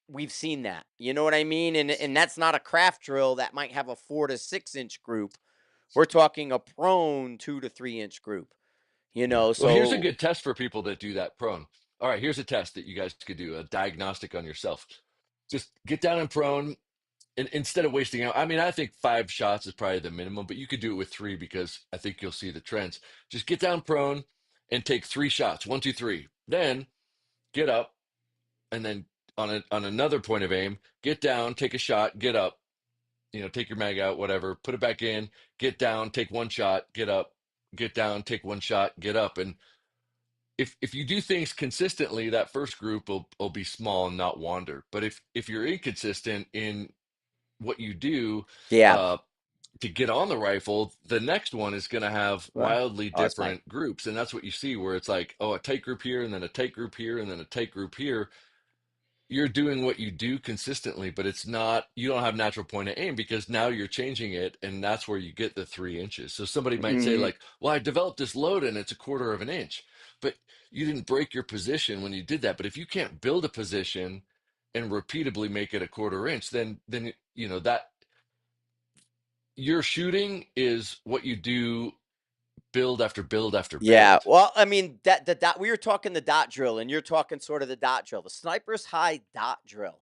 we've seen that. You know what I mean? And that's not a craft drill that might have a 4 to 6 inch group. We're talking a prone 2 to 3 inch group. Yeah. Well, here's a So good test for people that do that prone. All right, here's a test that you guys could do, a diagnostic on yourself. Just get down in prone, and instead of wasting out, I mean, I think 5 shots is probably the minimum, but you could do it with three because I think you'll see the trends. Just get down prone and take 3 shots, one, two, three. Then get up, and then on another point of aim, get down, take a shot, get up, take your mag out, whatever, put it back in, get down, take 1 shot, get up, get down, take 1 shot, get up. And if you do things consistently, that first group will be small and not wander. But if you're inconsistent in what you do, yeah. uh, to get on the rifle, the next one is going to have Well, wildly oh, it's fine. different groups. And that's what you see, where it's like, oh, a tight group here, and then a tight group here, and then a tight group here. You're doing what you do consistently, but it's not, you don't have natural point of aim, because now you're changing it. And that's where you get the 3 inches. So somebody might say, Mhm. like, well, I developed this load and it's a quarter of an inch, but you didn't break your position when you did that. But if you can't build a position and repeatably make it a quarter inch, then that your shooting is what you do, build after build after Yeah. build. Well, I mean, that the dot we were talking the dot drill, and you're talking sort of the dot drill. The sniper's high dot drill.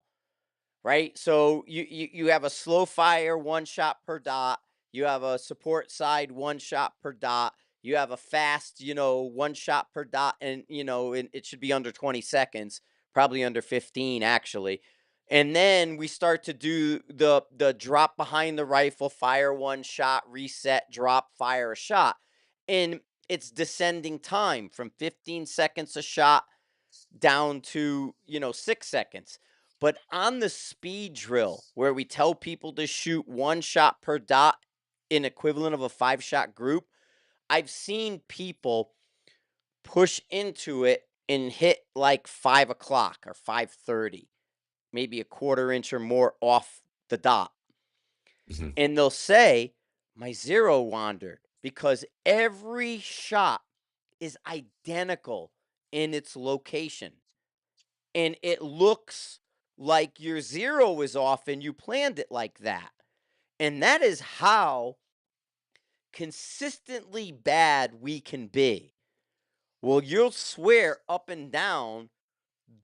Right? So you have a slow fire 1 shot per dot. You have a support side 1 shot per dot. You have a fast, 1 shot per dot, and it should be under 20 seconds, probably under 15 actually. And then we start to do the drop behind the rifle, fire 1 shot, reset, drop, fire a shot. And it's descending time from 15 seconds a shot down to 6 seconds. But on the speed drill, where we tell people to shoot 1 shot per dot in equivalent of a 5 shot group, I've seen people push into it and hit like 5 o'clock or 5:30, maybe a quarter inch or more off the dot. Mhm. And they'll say, my zero wandered because every shot is identical in its location. And it looks like your zero is off and you planned it like that. And that is how consistently bad we can be. Well, you'll swear up and down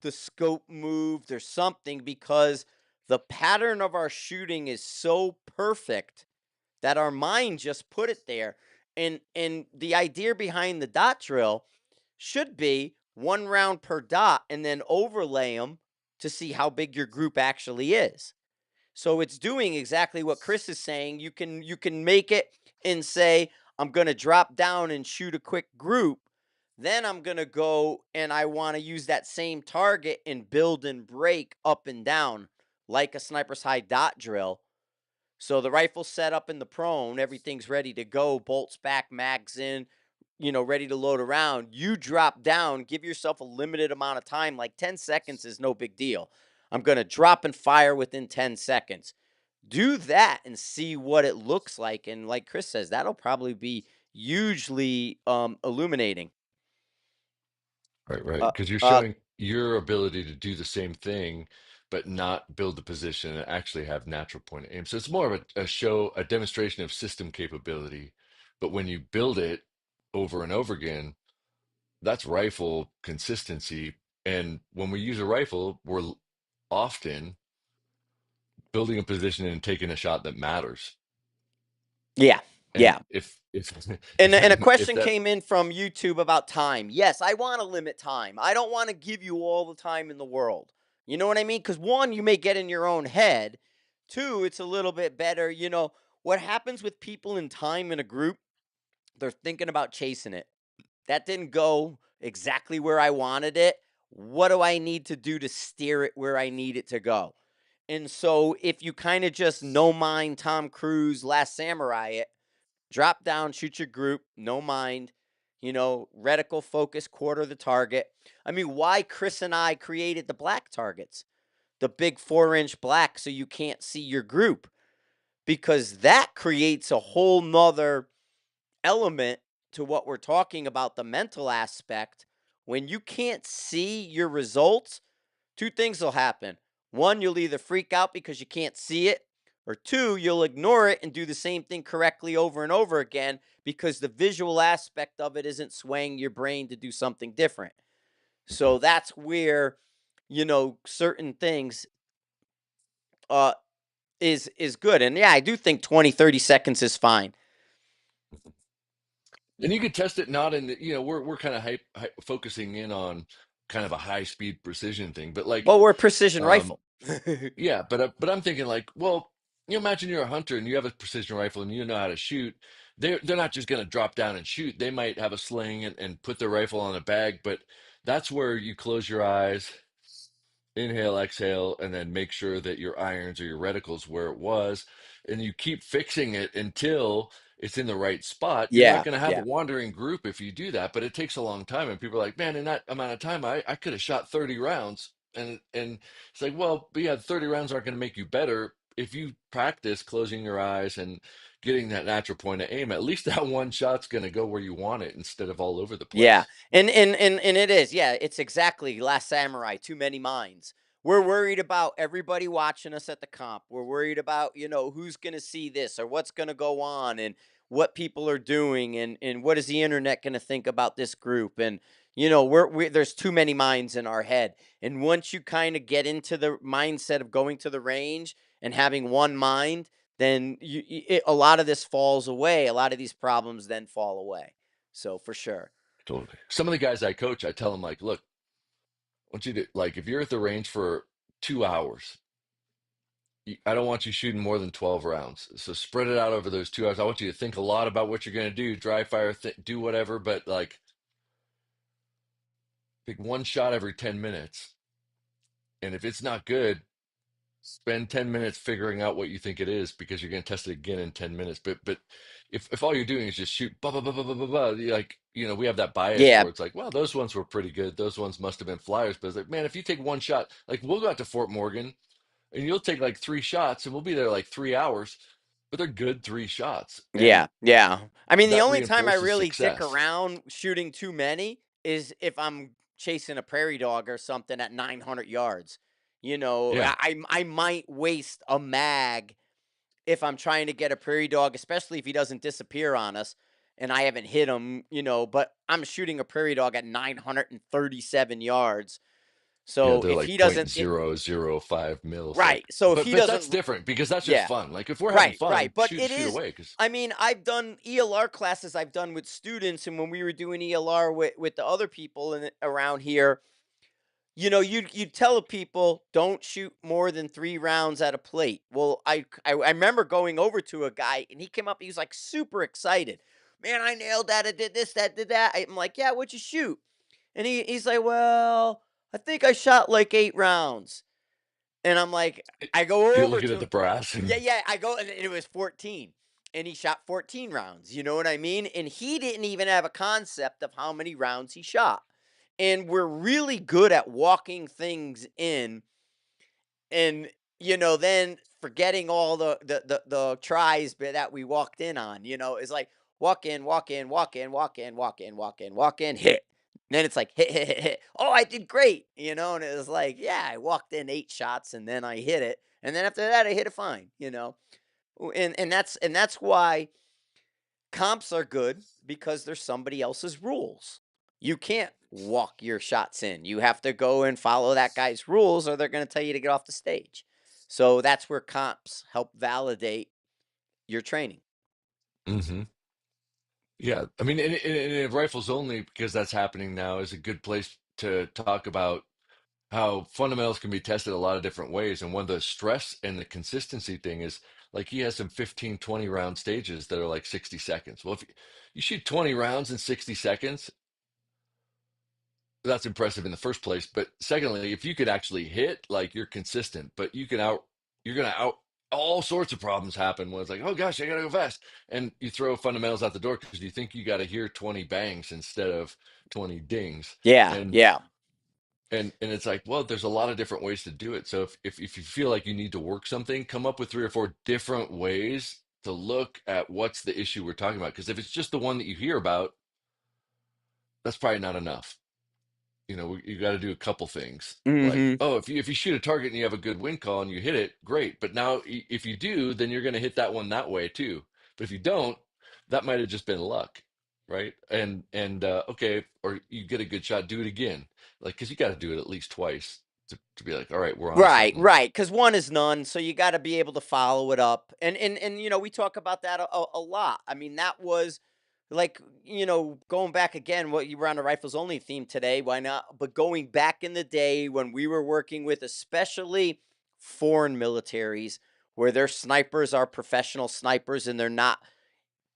the scope moved or something because the pattern of our shooting is so perfect that our mind just put it there. And the idea behind the dot drill should be 1 round per dot and then overlay them to see how big your group actually is. So it's doing exactly what Chris is saying. You can make it and say, I'm going to drop down and shoot a quick group. Then I'm going to go and I want to use that same target and build and break up and down like a sniper's high dot drill. So the rifle's set up in the prone, everything's ready to go, bolts back, mags in, ready to load around. You drop down, give yourself a limited amount of time, like 10 seconds is no big deal. I'm going to drop and fire within 10 seconds. Do that and see what it looks like. And like Chris says, that'll probably be hugely illuminating. Right, right. Uh, Because you're uh, showing your ability to do the same thing, but not build the position and actually have natural point of aim. So it's more of a show, a demonstration of system capability. But when you build it over and over again, that's rifle consistency. And when we use a rifle, often building a position and taking a shot that matters. yeah, And yeah. if And a if question that came in from YouTube about time. Yes, I want to limit time. I don't want to give you all the time in the world. You know what I mean? Because one, you may get in your own head. Two, it's a little bit better. What happens with people in time in a group? They're thinking about chasing it. That didn't go exactly where I wanted it. What do I need to do to steer it where I need it to go? And so if you kind of just no mind Tom Cruise, Last Samurai it, drop down, shoot your group, no mind, reticle focus, quarter the target. I mean, why Chris and I created the black targets, the big 4-inch black, so you can't see your group, because that creates a whole nother element to what we're talking about, the mental aspect. When you can't see your results, two things will happen. One, you'll either freak out because you can't see it, or two, you'll ignore it and do the same thing correctly over and over again because the visual aspect of it isn't swaying your brain to do something different. So that's where, certain things uh is good. And yeah, I do think 20, 30 seconds is fine. and you could test it not in we're kind of focusing in on kind of a high speed precision thing, but like Well, we're a precision um rifle. yeah, but I'm thinking like, well, you imagine you're a hunter and you have a precision rifle and you know how to shoot. They're not just going to drop down and shoot. They might have a sling and put their rifle on a bag, but that's where you close your eyes, inhale, exhale, and then make sure that your irons or your reticles where it was, and you keep fixing it until it's in the right spot. You're not Yeah, going to have a yeah, wandering group if you do that, but it takes a long time. And people are like, man, in that amount of time, I could have shot 30 rounds. And it's like, well, but yeah, 30 rounds aren't going to make you better. If you practice closing your eyes and getting that natural point of aim, at least that one shot's going to go where you want it instead of all over the yeah. place. And it is. Yeah, it's exactly Last Samurai, too many minds. We're worried about everybody watching us at the comp. We're worried about, who's going to see this or what's going to go on and what people are doing and what is the internet going to think about this group. And, there's too many minds in our head. And once you kind of get into the mindset of going to the range and having one mind, then a lot of this falls away. A lot of these problems then fall away. So for sure. Totally. Some of the guys I coach, I tell them like, look, I want you to like if you're at the range for 2 hours, I don't want you shooting more than 12 rounds. So spread it out over those 2 hours. I want you to think a lot about what you're going to do, dry fire, do whatever, but like pick one shot every 10 minutes. And if it's not good, spend 10 minutes figuring out what you think it is because you're going to test it again in 10 minutes. But if all you're doing is just shoot, blah, blah, blah, blah, blah, blah, blah, like, we have that bias Yeah, where it's like, well, those ones were pretty good. Those ones must have been flyers. But it's like, man, if you take one shot, like we'll go out to Fort Morgan and you'll take like 3 shots and we'll be there like 3 hours, but they're good 3 shots. And yeah, yeah. I mean, the that only time I reinforces really dick success. around shooting too many is if I'm chasing a prairie dog or something at 900 yards. Yeah. I might waste a mag if I'm trying to get a prairie dog, especially if he doesn't disappear on us and I haven't hit him, but I'm shooting a prairie dog at 937 yards. Yeah, So they're if like he point doesn't, zero zero 0.005 mils. right. Like, So if but he but that's doesn't, different because that's just yeah, fun. Like if we're having right. fun, But shoot it shoot is, away. Because I mean, I've done ELR classes I've done with students. And when we were doing ELR with the other people around here, you tell people don't shoot more than 3 rounds at a plate. Well, I remember going over to a guy and he came up. He was like super excited. Man, I nailed that. I did this, that, did that. I'm like, yeah, what'd you shoot? And he's like, well, I think I shot like 8 rounds. And I'm like, I go you're over looking to at the him. brass Yeah, and yeah. I go, and it was 14. And he shot 14 rounds. You know what I mean? And he didn't even have a concept of how many rounds he shot. And we're really good at walking things in and then forgetting all the tries that we walked in on. It's like walk in, walk in, walk in, walk in, walk in, walk in, walk in, hit. And then it's like hit, hit, hit, hit. Oh, I did great, and it was like, yeah, I walked in 8 shots and then I hit it, and then after that I hit it fine. And that's why comps are good because there's somebody else's rules. You can't walk your shots in. You have to go and follow that guy's rules or they're going to tell you to get off the stage. So that's where comps help validate your training. hmm yeah. I mean, and rifles only because that's happening now is a good place to talk about how fundamentals can be tested a lot of different ways. And one of the stress and the consistency thing is like he has some 15, 20 round stages that are like 60 seconds. Well, if you shoot 20 rounds in 60 seconds, that's impressive in the first place. But secondly, if you could actually hit, like you're consistent, but you're gonna out all sorts of problems happen when it's like, oh gosh, I gotta go fast. And you throw fundamentals out the door because you think you gotta hear 20 bangs instead of 20 dings. Yeah, And yeah. and it's like, well, there's a lot of different ways to do it. So if you feel like you need to work something, come up with 3 or 4 different ways to look at what's the issue we're talking about. Because if it's just the one that you hear about, that's probably not enough. You got to do a couple things. Like, Mhm. oh, if you shoot a target and you have a good wind call and you hit it, great. But now, if you do, then you're going to hit that one that way too. But if you don't, that might have just been luck, right? And okay, or you get a good shot, do it again, like because you got to do it at least twice to be like, all right, we're on to Right, something. right. Because one is none, so you got to be able to follow it up, and we talk about that a lot. I mean, that was like going back again. What you were on the rifles only theme today? Why not? But going back in the day when we were working with, especially foreign militaries, where their snipers are professional snipers and they're not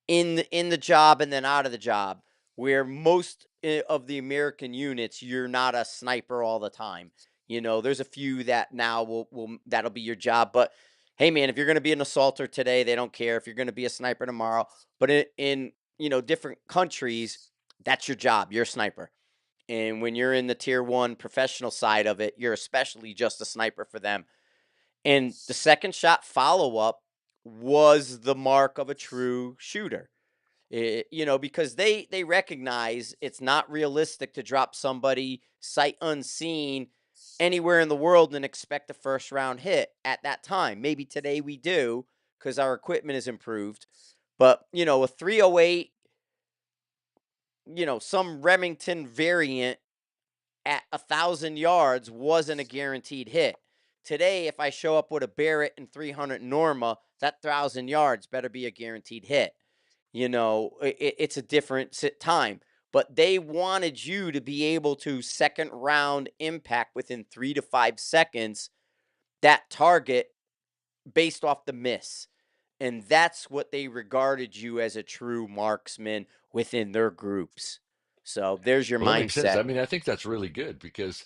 in the job and then out of the job, where most of the American units, you're not a sniper all the time. There's a few that now will that'll be your job, but hey, man, if you're going to be an assaulter today, they don't care if you're going to be a sniper tomorrow. But in different countries, that's your job. You're a sniper. And when you're in the tier one professional side of it, you're especially just a sniper for them. And the second shot follow up was the mark of a true shooter. Because they recognize it's not realistic to drop somebody sight unseen anywhere in the world and expect a first round hit at that time. Maybe today we do because our equipment is improved. But, a 308, some Remington variant at 1,000 yards wasn't a guaranteed hit. Today, if I show up with a Barrett and 300 Norma, that 1,000 yards better be a guaranteed hit. It's a different time, but they wanted you to be able to second round impact within 3 to 5 seconds that target based off the miss. And that's what they regarded you as a true marksman within their groups. So there's your Well, that makes sense. mindset. I mean, I think that's really good because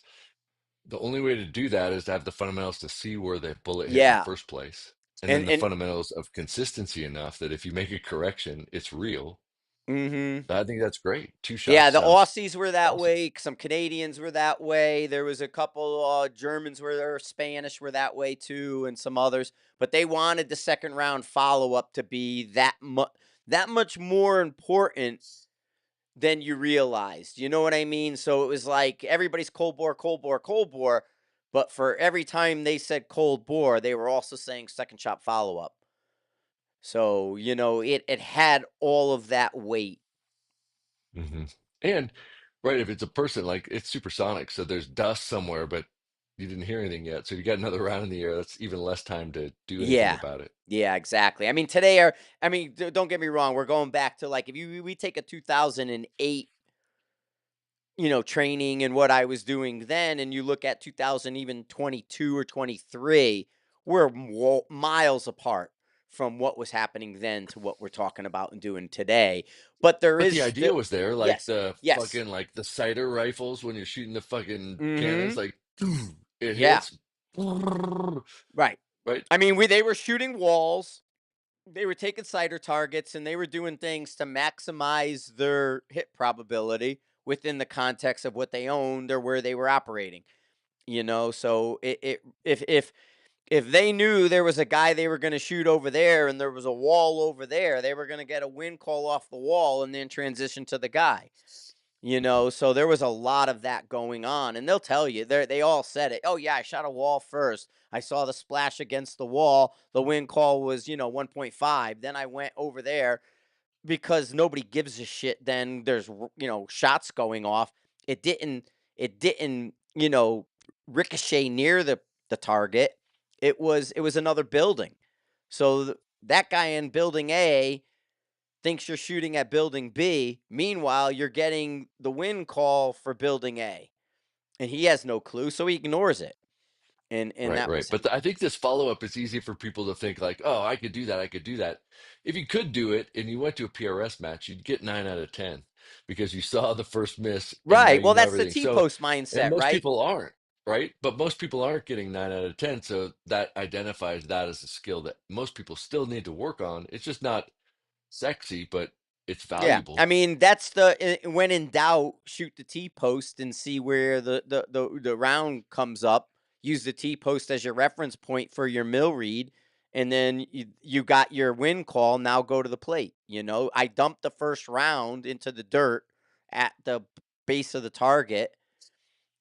the only way to do that is to have the fundamentals to see where the bullet hit in the Yeah. first place. And then And the fundamentals of consistency enough that if you make a correction, it's real. mhm. I think that's great. Two Yeah, shots the sounds Aussies were that awesome. way. Some Canadians were that way. There was a couple Germans were or Spanish were that way too, and some others. But they wanted the second round follow up to be that much more important than you realized. You know what I mean? So it was like everybody's cold bore, cold bore, cold bore. But for every time they said cold bore, they were also saying second shot follow up. So it had all of that weight. Hmm. And right, if it's a person, like it's supersonic, so there's dust somewhere, but you didn't hear anything yet. So you got another round in the air. That's even less time to do anything Yeah. about it. Yeah, exactly. I mean, don't get me wrong, we're going back to like if you we take a 2008, training and what I was doing then and you look at 2000 even 22 or 23, we're miles apart from what was happening then to what we're talking about and doing today. But there But the is idea still was there, like yes. the Yes. fucking like the cider rifles when you're shooting the fucking cannons, Mhm. like it Yeah. hits, right? Right. I mean, they were shooting walls, they were taking cider targets and they were doing things to maximize their hit probability within the context of what they owned or where they were operating. So if they knew there was a guy they were going to shoot over there and there was a wall over there, they were going to get a wind call off the wall and then transition to the guy. So there was a lot of that going on, and they'll tell you they all said it. Oh yeah, I shot a wall first. I saw the splash against the wall. The wind call was 1.5. Then I went over there because nobody gives a shit. Then there's shots going off. It didn't ricochet near the target. It was another building. So that guy in building A thinks you're shooting at building B. Meanwhile, you're getting the wind call for building A, and he has no clue, so he ignores it. And Right, that right. was But I think this follow up is easy for people to think like, oh, I could do that. I could do that. If you could do it and you went to a PRS match, you'd get 9 out of 10 because you saw the first miss and now right. you Well, know that's the everything. T So, post and mindset, most right? people aren't, right? But most people aren't getting 9 out of 10. So that identifies that as a skill that most people still need to work on. It's just not sexy, but it's Yeah, I valuable. mean that's when in doubt, shoot the T post and see where the round comes up. Use the T post as your reference point for your mill read, and then you got your win call. Now go to the plate. I dumped the first round into the dirt at the base of the target,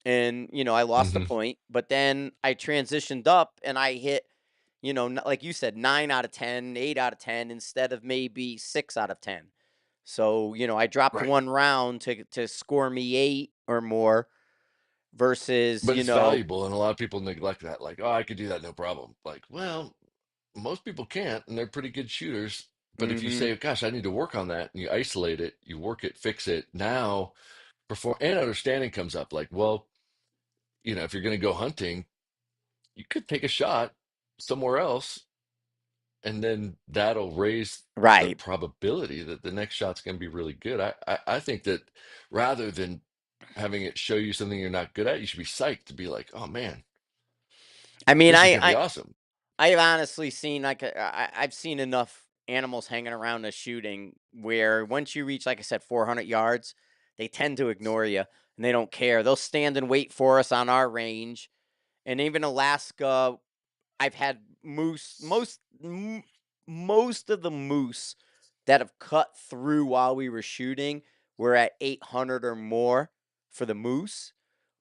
and I lost a Hmm. point. But then I transitioned up and I hit, like you said, 9 out of 10, 8 out of 10 instead of maybe 6 out of 10. So, I dropped Right. one round to score me 8 or more versus, But it's valuable, and a lot of people neglect that. Like, oh, I could do that, no problem. Like, well, most people can't, and they're pretty good shooters. But if you mhm, say, gosh, I need to work on that, and you isolate it, you work it, fix it, now perform and understanding comes up. Like, well, if you're going to go hunting, you could take a shot somewhere else, and then that'll raise the right. probability that the next shot's going to be really good. I think that rather than having it show you something you're not good at, you should be psyched to be like, oh man, I mean, this is going to be awesome. I've honestly seen I've seen enough animals hanging around a shooting where once you reach, like I said, 400 yards, they tend to ignore you and they don't care. They'll stand and wait for us on our range. And even Alaska, I've had most of the moose that have cut through while we were shooting were at 800 or more for the moose,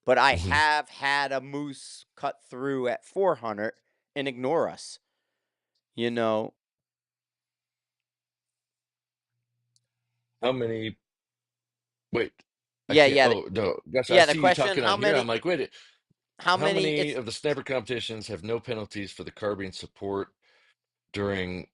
but I Mhm. have had a moose cut through at 400 and ignore us. You know. How many? Wait, I Yeah, can't. yeah, Oh no, gosh, I yeah. The see you question: talking on here. I'm like, wait, How how many? many It's of the sniper competitions have no penalties for the carbine support during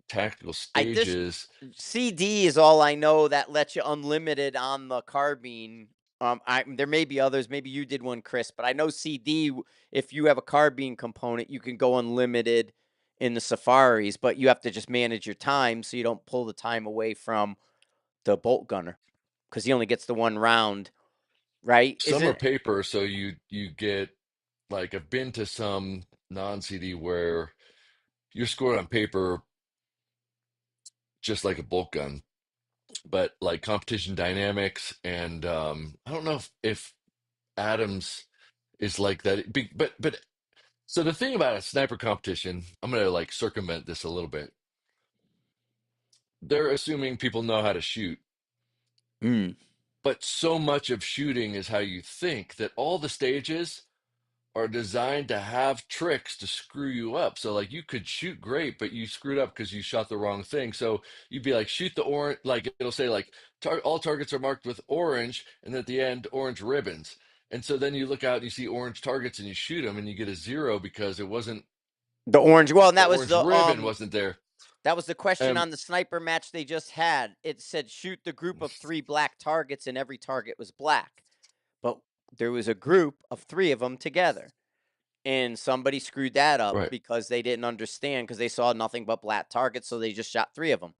tactical I this stages? CD is all I know that lets you unlimited on the carbine. There may be others. Maybe you did one, Chris, but I know CD. If you have a carbine component, you can go unlimited in the safaris, but you have to just manage your time so you don't pull the time away from the bolt gunner because he only gets the one round, right? Some are Isn't paper, so you get like I've been to some non-CD where you're scored on paper just like a bolt gun, but like competition dynamics and I don't know if Adams is like that. But so the thing about a sniper competition, I'm gonna like circumvent this a little bit. They're assuming people know how to shoot, Mm. but so much of shooting is how you think that all the stages are designed to have tricks to screw you up. So like you could shoot great, but you screwed up because you shot the wrong thing. So you'd be like, shoot the orange, like it'll say like all targets are marked with orange, and at the end, orange ribbons. And so then you look out and you see orange targets and you shoot them and you get a zero because it wasn't The orange. Well, and the orange ribbon wasn't there. that was the question Um, on the sniper match they just had. It said shoot the group of 3 black targets, and every target was black. But there was a group of 3 of them together. And somebody screwed that up right, because they didn't understand because they saw nothing but black targets, so they just shot 3 of them.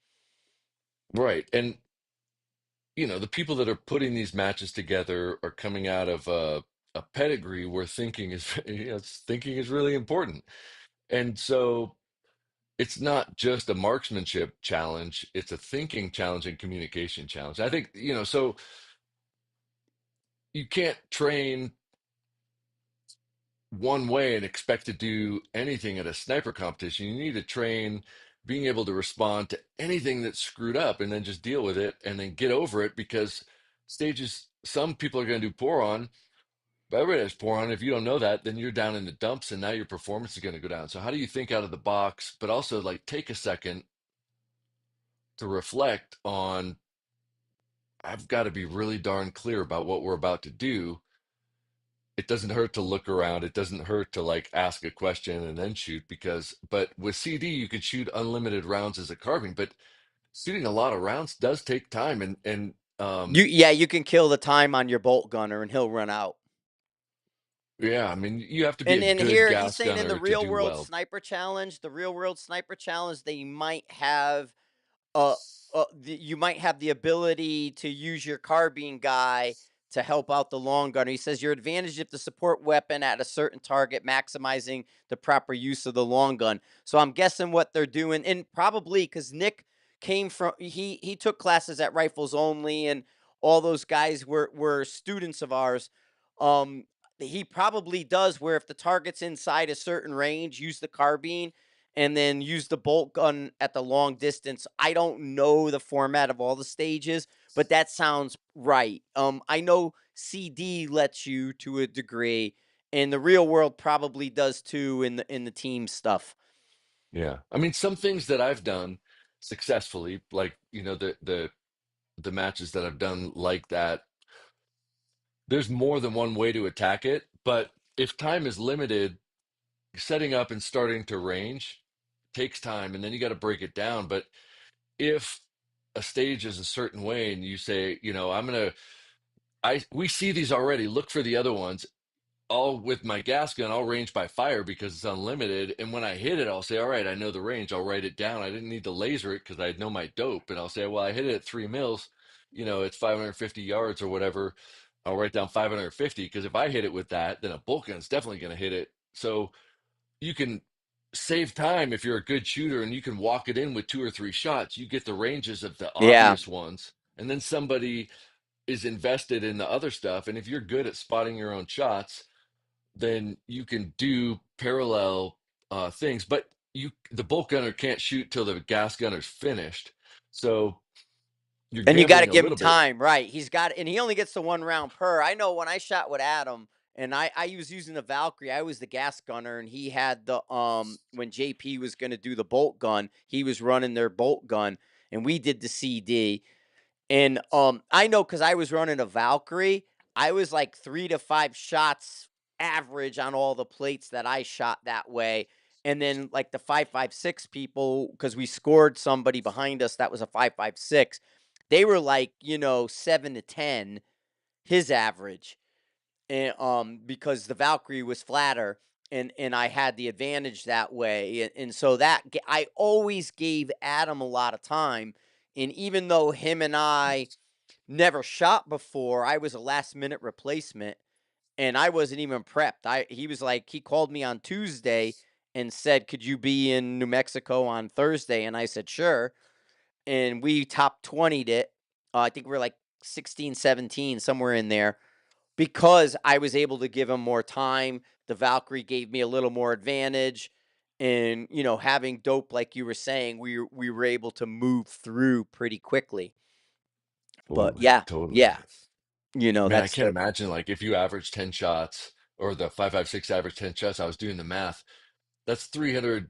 right. And the people that are putting these matches together are coming out of a pedigree where thinking is, thinking is really important. And so it's not just a marksmanship challenge, it's a thinking challenge and communication challenge. I think, so you can't train one way and expect to do anything at a sniper competition. You need to train being able to respond to anything that's screwed up and then just deal with it and then get over it because stages, some people are going to do poor on, but everybody has poor on. If you don't know that, then you're down in the dumps and now your performance is going to go down. So, how do you think out of the box, but also like take a second to reflect on I've got to be really darn clear about what we're about to do. It doesn't hurt to look around. It doesn't hurt to like ask a question and then shoot but with CD, you could shoot unlimited rounds as a carbine, but shooting a lot of rounds does take time. You can kill the time on your bolt gunner and he'll run out. Yeah, I mean, you have to be And a then good here he's gas saying in gunner to do well. the real world sniper challenge, they might have uh, you might have the ability to use your carbine guy to help out the long gunner. He says your advantage if the support weapon at a certain target, maximizing the proper use of the long gun. So I'm guessing what they're doing, and probably because Nick came from he took classes at Rifles Only, and all those guys were students of ours. Um, he probably does where if the target's inside a certain range, use the carbine and then use the bolt gun at the long distance. I don't know the format of all the stages, but that sounds right. I know CD lets you to a degree, and the real world probably does too in the team stuff. Yeah. I mean, some things that I've done successfully, like, the matches that I've done like that, there's more than one way to attack it, but if time is limited, setting up and starting to range takes time and then you got to break it down. But if a stage is a certain way and you say, we see these already, look for the other ones. I'll with my gas gun, I'll range by fire because it's unlimited. And when I hit it, I'll say, all right, I know the range. I'll write it down. I didn't need to laser it because I know my dope. And I'll say, well, I hit it at 3 mils, it's 550 yards or whatever. I'll write down 550 because if I hit it with that, then a bolt gun's definitely going to hit it. So you can save time if you're a good shooter and you can walk it in with 2 or 3 shots. You get the ranges of the Yeah. obvious ones. And then somebody is invested in the other stuff. And if you're good at spotting your own shots, then you can do parallel things. But the bolt gunner can't shoot till the gas gunner's finished. So you're And you got to gambling a give him little bit. time, right? And he only gets the 1 round per. I know when I shot with Adam, and I was using the Valkyrie. I was the gas gunner, and he had the when JP was going to do the bolt gun, he was running their bolt gun, and we did the CD. And I know because I was running a Valkyrie, I was like 3 to 5 shots average on all the plates that I shot that way. And then like the 5.56 people, because we scored somebody behind us that was a 5.56, they were like 7 to 10 his average, and because the Valkyrie was flatter. And I had the advantage that way, and so I always gave Adam a lot of time, and even though him and I never shot before. I was a last minute replacement and I wasn't even prepped. He was like he called me on Tuesday and said, "Could you be in New Mexico on Thursday?" And I said, "Sure." And we top 20'd it. I think we're like 16, 17, somewhere in there, because I was able to give him more time. The Valkyrie gave me a little more advantage. And, having dope, like you were saying, we were able to move through pretty quickly. But Totally, yeah, totally. yeah, Man, I that's can't the imagine like if you average 10 shots or the 556 average 10 shots. I was doing the math. That's 300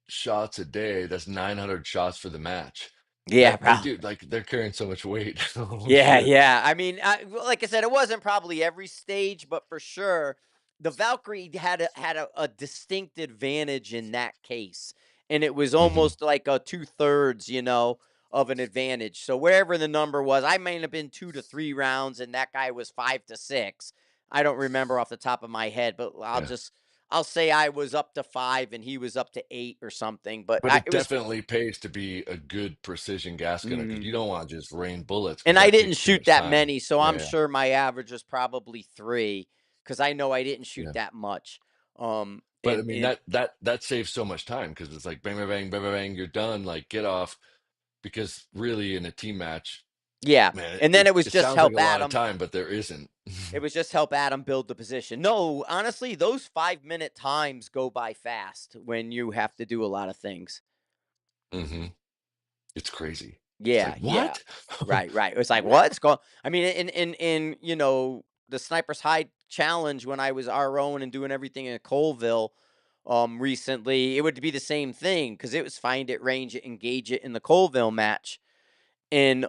shots a day. That's 900 shots for the match. yeah, That they probably. do like they're carrying so much weight. Oh Yeah, shit. yeah. I mean, like I said, it wasn't probably every stage, but for sure, the Valkyrie had a distinct advantage in that case, and it was Hmm. almost like a 2/3, of an advantage. So wherever the number was, I may have been 2 to 3 rounds, and that guy was 5 to 6. I don't remember off the top of my head, but Yeah. I'll say I was up to 5 and he was up to 8 or something. But But it it was. definitely pays to be a good precision gas gunner because Mhm. you don't want to just rain bullets And because I that didn't takes too shoot much that time. many, so I'm Yeah. sure my average was probably 3, because I know I didn't shoot Yeah. that much. Um, But I and mean and that saves so much time because it's like bang bang bang bang bang bang, you're done. Like get off because really in a team match, yeah, man, and then it it was it just sounds like help a lot of Adam. time, but there isn't. It was just help Adam build the position. No, honestly, those 5-minute times go by fast when you have to do a lot of things. Hmm. It's crazy. It's Yeah, like yeah. what? Right, right. It was like, What? "What's going?" I mean, in the Sniper's High Challenge when I was our own and doing everything in Colville, recently, it would be the same thing because it was find it, range it, engage it in the Colville match. And,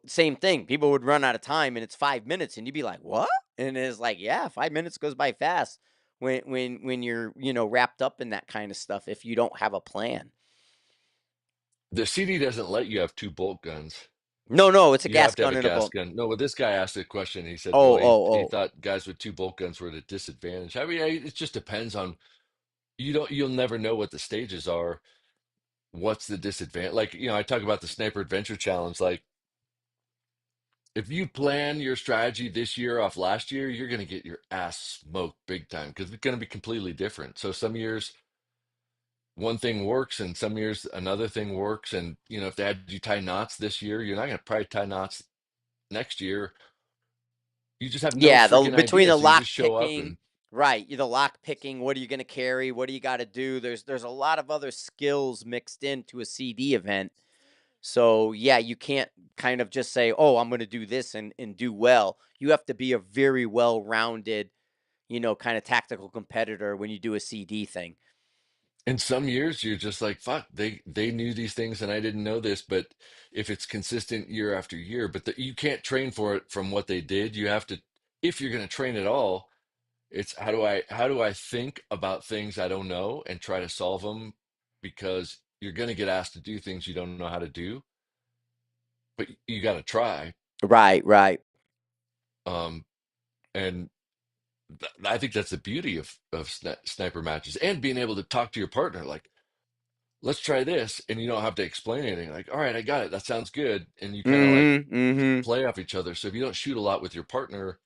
same thing. People would run out of time and it's 5 minutes and you'd be like, "What?" And it's like, yeah, 5 minutes goes by fast when you're, wrapped up in that kind of stuff if you don't have a plan. The CD doesn't let you have two bolt guns. No, no, it's a You gas have to have gun a and a gas bolt. gun. No, but this guy asked a question. He said, Oh, well, oh, he oh. thought guys with two bolt guns were at a disadvantage. I mean, it just depends on you'll never know what the stages are. What's the disadvantage? Like, I talk about the Sniper Adventure Challenge. Like, if you plan your strategy this year off last year, you're going to get your ass smoked big time because it's going to be completely different. So some years one thing works and some years another thing works. And, if they had you tie knots this year, you're not going to probably tie knots next year. You just have no Yeah, the freaking between idea. the So you lock just show up picking, and right? The lock picking. What are you going to carry? What do you got to do? There's a lot of other skills mixed into a CD event. So yeah, you can't kind of just say, "Oh, I'm going to do this and do well." You have to be a very well rounded, kind of tactical competitor when you do a CD thing. in some years you're just like, fuck, they knew these things and I didn't know this. But if it's consistent year after year, but you can't train for it from what they did. You have to, if you're going to train at all, it's how do I think about things I don't know and try to solve them because you're going to get asked to do things you don't know how to do, but you got to try. Right, right. Um, and I think that's the beauty of sniper matches and being able to talk to your partner like, let's try this, and you don't have to explain anything. Like, all right, I got it. That sounds good, and you kind of like Mhm, mhm. play off each other. So if you don't shoot a lot with your partner,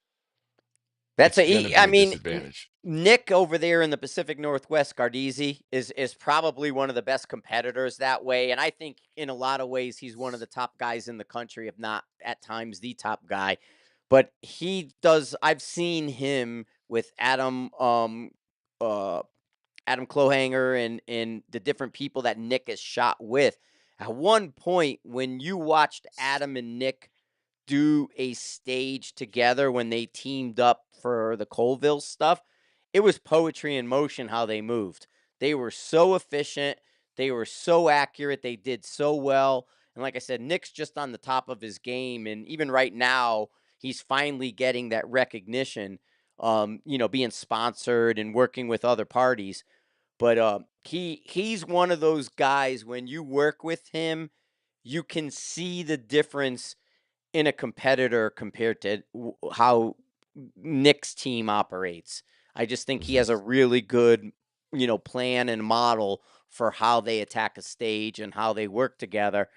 That's it's a going to I be a mean, disadvantage. Nick over there in the Pacific Northwest, Gardezi is probably one of the best competitors that way, and I think in a lot of ways he's one of the top guys in the country, if not at times the top guy. But he does. I've seen him with uh, Adam Clohanger and the different people that Nick has shot with. At one point, when you watched Adam and Nick do a stage together when they teamed up for the Colville stuff, it was poetry in motion how they moved. They were so efficient, they were so accurate, they did so well. And like I said, Nick's just on the top of his game. And even right now, he's finally getting that recognition, being sponsored and working with other parties. But he's one of those guys when you work with him, you can see the difference in a competitor compared to how Nick's team operates. I just think he Mhm. has a really good, plan and model for how they attack a stage and how they work together,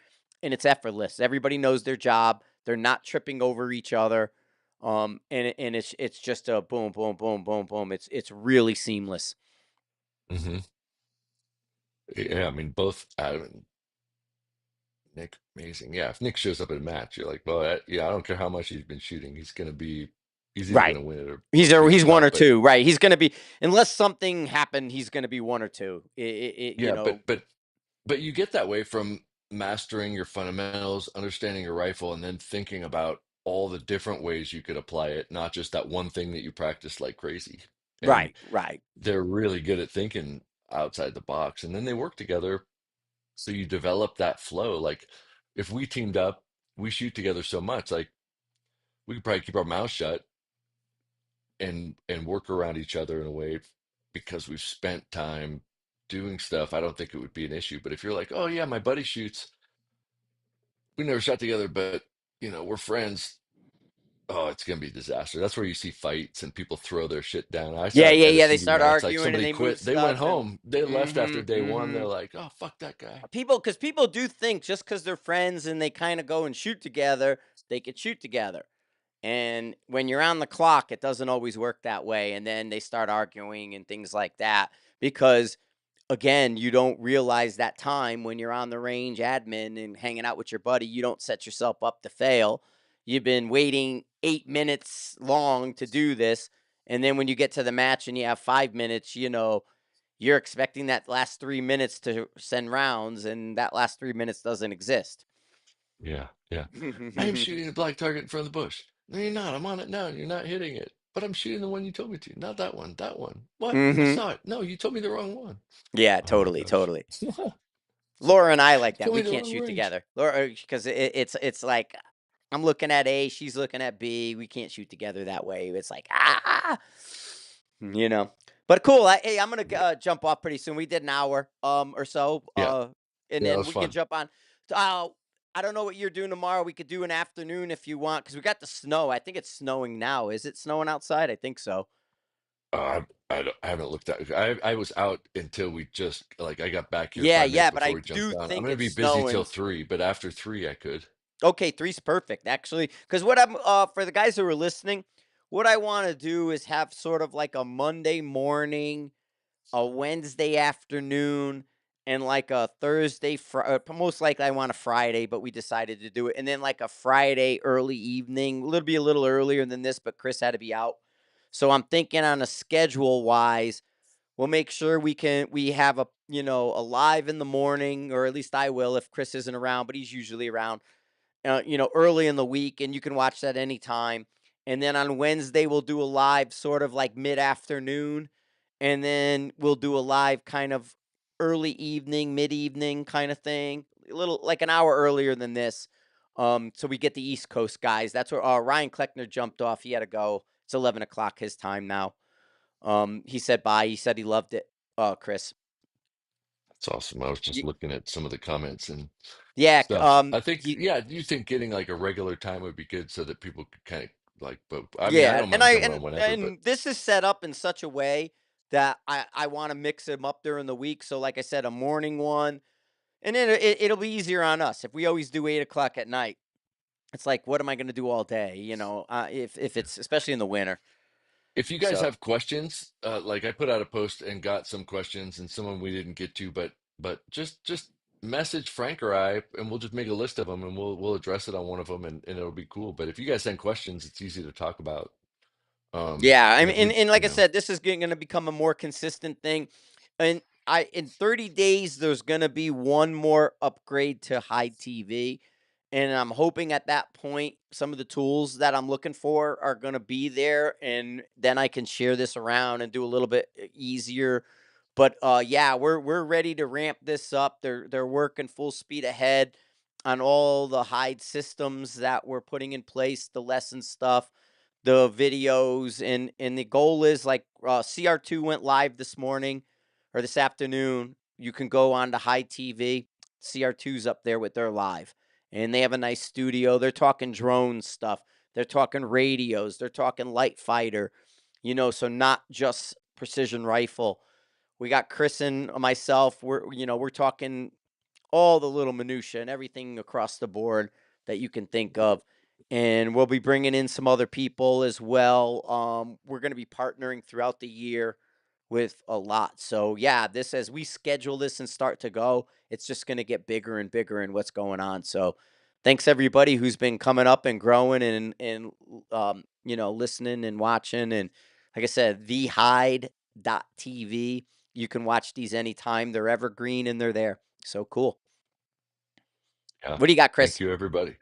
and it's effortless. Everybody knows their job. They're not tripping over each other, and it's just a boom, boom, boom, boom, boom. It's really seamless. Hmm. Yeah, I mean, both Adam and Nick, amazing. Yeah, if Nick shows up at a match, you're like, well, yeah, I don't care how much he's been shooting. He's either Right. gonna win it or freak He's you one or out. But two. Right. He's going to be, unless something happened, he's going to be one or two. You yeah, know. but you get that way from mastering your fundamentals, understanding your rifle, and then thinking about all the different ways you could apply it, not just that one thing that you practice like crazy. And Right. Right. they're really good at thinking outside the box, and then they work together. So you develop that flow. Like if we teamed up, we shoot together so much, like we could probably keep our mouths shut and work around each other in a way because we've spent time doing stuff. I don't think it would be an issue. But if you're like, oh yeah, my buddy shoots, we never shot together, but we're friends. Oh, it's gonna be a disaster. That's where you see fights and people throw their shit down. I saw Yeah. it Yeah. at a Yeah. They CD start match, like arguing and somebody they move quit. They went stuff and, home. They left after day one. mm-hmm. They're like, oh, fuck that guy. Because people do think just because they're friends and they kind of go and shoot together, they could shoot together. And when you're on the clock, it doesn't always work that way. And then they start arguing and things like that because, again, you don't realize that time when you're on the range admin and hanging out with your buddy, you don't set yourself up to fail. You've been waiting 8 minutes long to do this. And then when you get to the match and you have 5 minutes, you're expecting that last 3 minutes to send rounds, and that last 3 minutes doesn't exist. Yeah, yeah. I am shooting a black target in front of the bush. No, you're not. I'm on it now. You're not hitting it. But I'm shooting the one you told me to. Not that one. That one. What? I Hmm. saw it. No, you told me the wrong one. Yeah, Oh my totally, gosh. totally. You Laura and I like that. told We me the can't wrong shoot range. together. Laura, because it's like I'm looking at A, she's looking at B. We can't shoot together that way. It's like you know. But cool. Hey, I'm gonna Yeah. jump off pretty soon. We did an hour or so, Yeah. and Yeah, that then was we can fun. jump on. Uh, I don't know what you're doing tomorrow. We could do an afternoon if you want, because we got the snow. I think it's snowing now. Is it snowing outside? I think so. I haven't looked at I was out until we just like I got back here Yeah, 5 minutes yeah, but before I we jumped do on. I'm think gonna it's be busy till snowing. 3, but after 3 I could. Okay, three's perfect, actually. Because what I'm for the guys who are listening, what I want to do is have sort of like a Monday morning, a Wednesday afternoon, and like a Thursday. Most likely, I want a Friday, but we decided to do it, and then like a Friday early evening. It'll be a little earlier than this, but Chris had to be out, so I'm thinking on a schedule wise. We'll make sure we have a live in the morning, or at least I will if Chris isn't around, but he's usually around early in the week, and you can watch that anytime. And then on Wednesday, we'll do a live sort of like mid afternoon. And then we'll do a live kind of early evening, mid evening kind of thing, a little like an hour earlier than this. So we get the East Coast guys. That's where Ryan Kleckner jumped off. He had to go. It's 11 o'clock his time now. He said bye. He said he loved it, Chris. That's awesome. I was just Y- looking at some of the comments and Yeah. stuff. I think, He, yeah, you think getting like a regular time would be good so that people could kind of like, but I mean, I Yeah, don't and mind I jumping on whenever, but and this is set up in such a way that I want to mix them up during the week. So, like I said, a morning one, and then it'll be easier on us if we always do 8 o'clock at night. It's like, what am I going to do all day? If it's especially in the winter. if you guys So have questions, like I put out a post and got some questions and some of them we didn't get to, but just message Frank or I and we'll just make a list of them and we'll address it on one of them and it'll be cool. But if you guys send questions, it's easy to talk about. yeah, I And mean, if and like I said, this is going to become a more consistent thing. And in 30 days, there's going to be one more upgrade to high TV. And I'm hoping at that point, some of the tools that I'm looking for are going to be there. And then I can share this around and do a little bit easier. But yeah, we're ready to ramp this up. They're working full speed ahead on all the hide systems that we're putting in place, the lesson stuff, the videos, and the goal is like CR2 went live this morning or this afternoon. You can go on to High TV. CR2's up there with their live, and they have a nice studio. They're talking drone stuff. They're talking radios. They're talking light fighter. So not just precision rifle. We got Chris and myself. We're talking all the little minutia and everything across the board that you can think of. And we'll be bringing in some other people as well. We're going to be partnering throughout the year with a lot. So yeah, this as we schedule this and start to go, it's just going to get bigger and bigger in what's going on. So thanks everybody who's been coming up and growing and listening and watching. And like I said, thehide.tv. You can watch these anytime. They're evergreen and they're there. So cool. Yeah. What do you got, Thank Chris? you, everybody.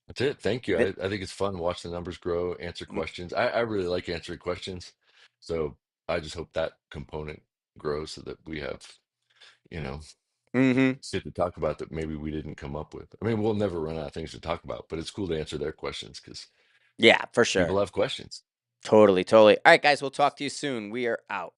That's it. Thank you. Th- I think it's fun watch the numbers grow, answer mm, questions. I really like answering questions. So I just hope that component grows so that we have, you know, Mm-hmm. shit to talk about that maybe we didn't come up with. I mean, we'll never run out of things to talk about, but it's cool to answer their questions because Yeah, for sure. people have questions. Totally, totally. All right, guys, we'll talk to you soon. We are out.